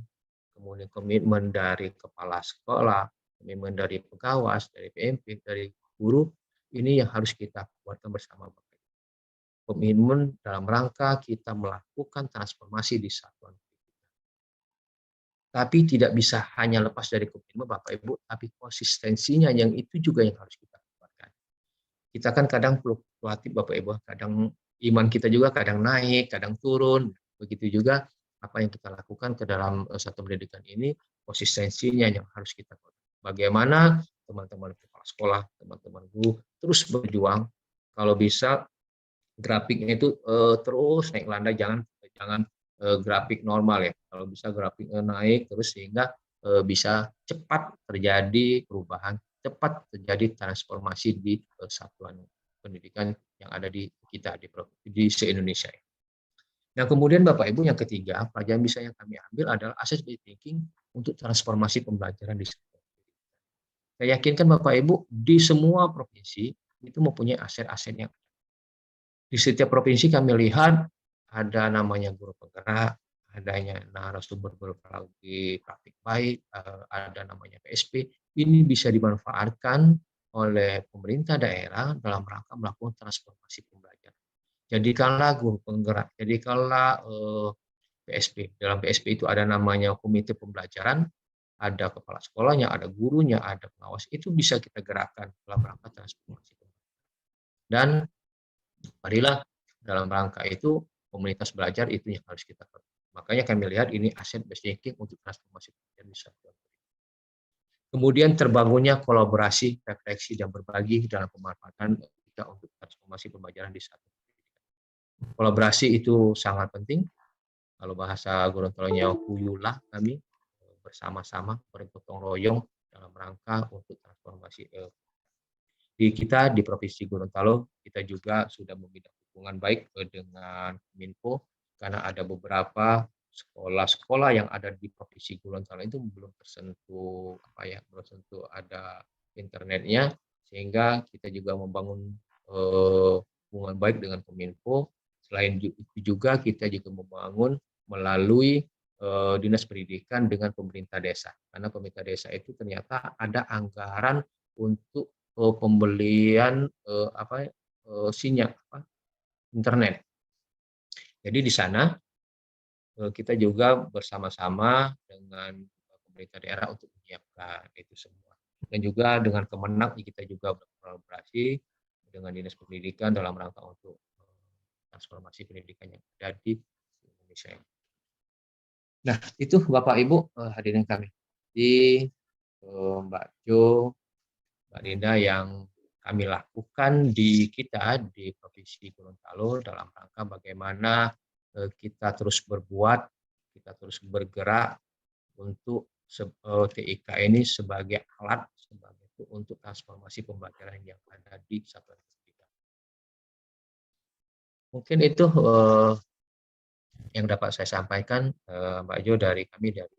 kemudian komitmen dari kepala sekolah, komitmen dari pengawas, dari PMP, dari guru, ini yang harus kita buatkan bersama. Komitmen dalam rangka kita melakukan transformasi di satuan. Tapi tidak bisa hanya lepas dari komitmen Bapak Ibu, tapi konsistensinya yang itu juga yang harus kita buatkan. Kita kan kadang fluktuatif Bapak Ibu, kadang iman kita juga kadang naik, kadang turun. Begitu juga apa yang kita lakukan ke dalam satuan pendidikan ini, konsistensinya yang harus kita buat. Bagaimana teman-teman kepala sekolah, teman-teman guru terus berjuang, kalau bisa grafiknya itu terus naik landai, jangan grafik normal ya. Kalau bisa grafiknya naik terus sehingga bisa cepat terjadi perubahan, cepat terjadi transformasi di satuan pendidikan yang ada di kita di se-Indonesia. Nah, kemudian Bapak Ibu yang ketiga, pelajaran bisa yang kami ambil adalah asset-based thinking untuk transformasi pembelajaran di satuan pendidikan. Saya yakinkan Bapak Ibu di semua provinsi itu mempunyai aset-aset yang ada. Di setiap provinsi kami lihat ada namanya guru penggerak, adanya narasumber berpedagogi praktik baik, ada namanya PSP. Ini bisa dimanfaatkan oleh pemerintah daerah dalam rangka melakukan transformasi pembelajaran. Jadikanlah guru penggerak, jadikanlah PSP. Dalam PSP itu ada namanya komite pembelajaran, ada kepala sekolahnya, ada gurunya, ada pengawas. Itu bisa kita gerakkan dalam rangka transformasi pembelajaran. Dan marilah dalam rangka itu komunitas belajar itu yang harus kita perlukan. Makanya kami lihat ini aset based thinking untuk transformasi pendidikan di satuan pendidikan. Kemudian terbangunnya kolaborasi, refleksi, dan berbagi dalam pemanfaatan kita untuk transformasi pembelajaran di satuan pendidikan. Kolaborasi itu sangat penting. Kalau bahasa Gorontalonya kuyulah kami bersama-sama bergotong royong dalam rangka untuk transformasi. Di kita di Provinsi Gorontalo kita juga sudah membina hubungan baik dengan Kominfo karena ada beberapa sekolah-sekolah yang ada di Provinsi Gorontalo itu belum tersentuh belum tersentuh ada internetnya, sehingga kita juga membangun hubungan baik dengan Kominfo. Selain itu juga kita juga membangun melalui Dinas Pendidikan dengan pemerintah desa, karena pemerintah desa itu ternyata ada anggaran untuk pembelian sinyal internet. Jadi di sana kita juga bersama-sama dengan pemerintah daerah untuk menyiapkan itu semua. Dan juga dengan Kemenak kita juga berkolaborasi dengan Dinas Pendidikan dalam rangka untuk transformasi pendidikan yang ada di Indonesia. Nah, itu Bapak Ibu hadirin kami. Di Mbak Jo, Mbak Dinda, yang kami lakukan di Provinsi Gorontalo dalam rangka bagaimana kita terus berbuat kita terus bergerak untuk TIK ini sebagai alat untuk transformasi pembelajaran yang ada di satuan pendidikan. Mungkin itu yang dapat saya sampaikan, Mbak Jo, dari kami dari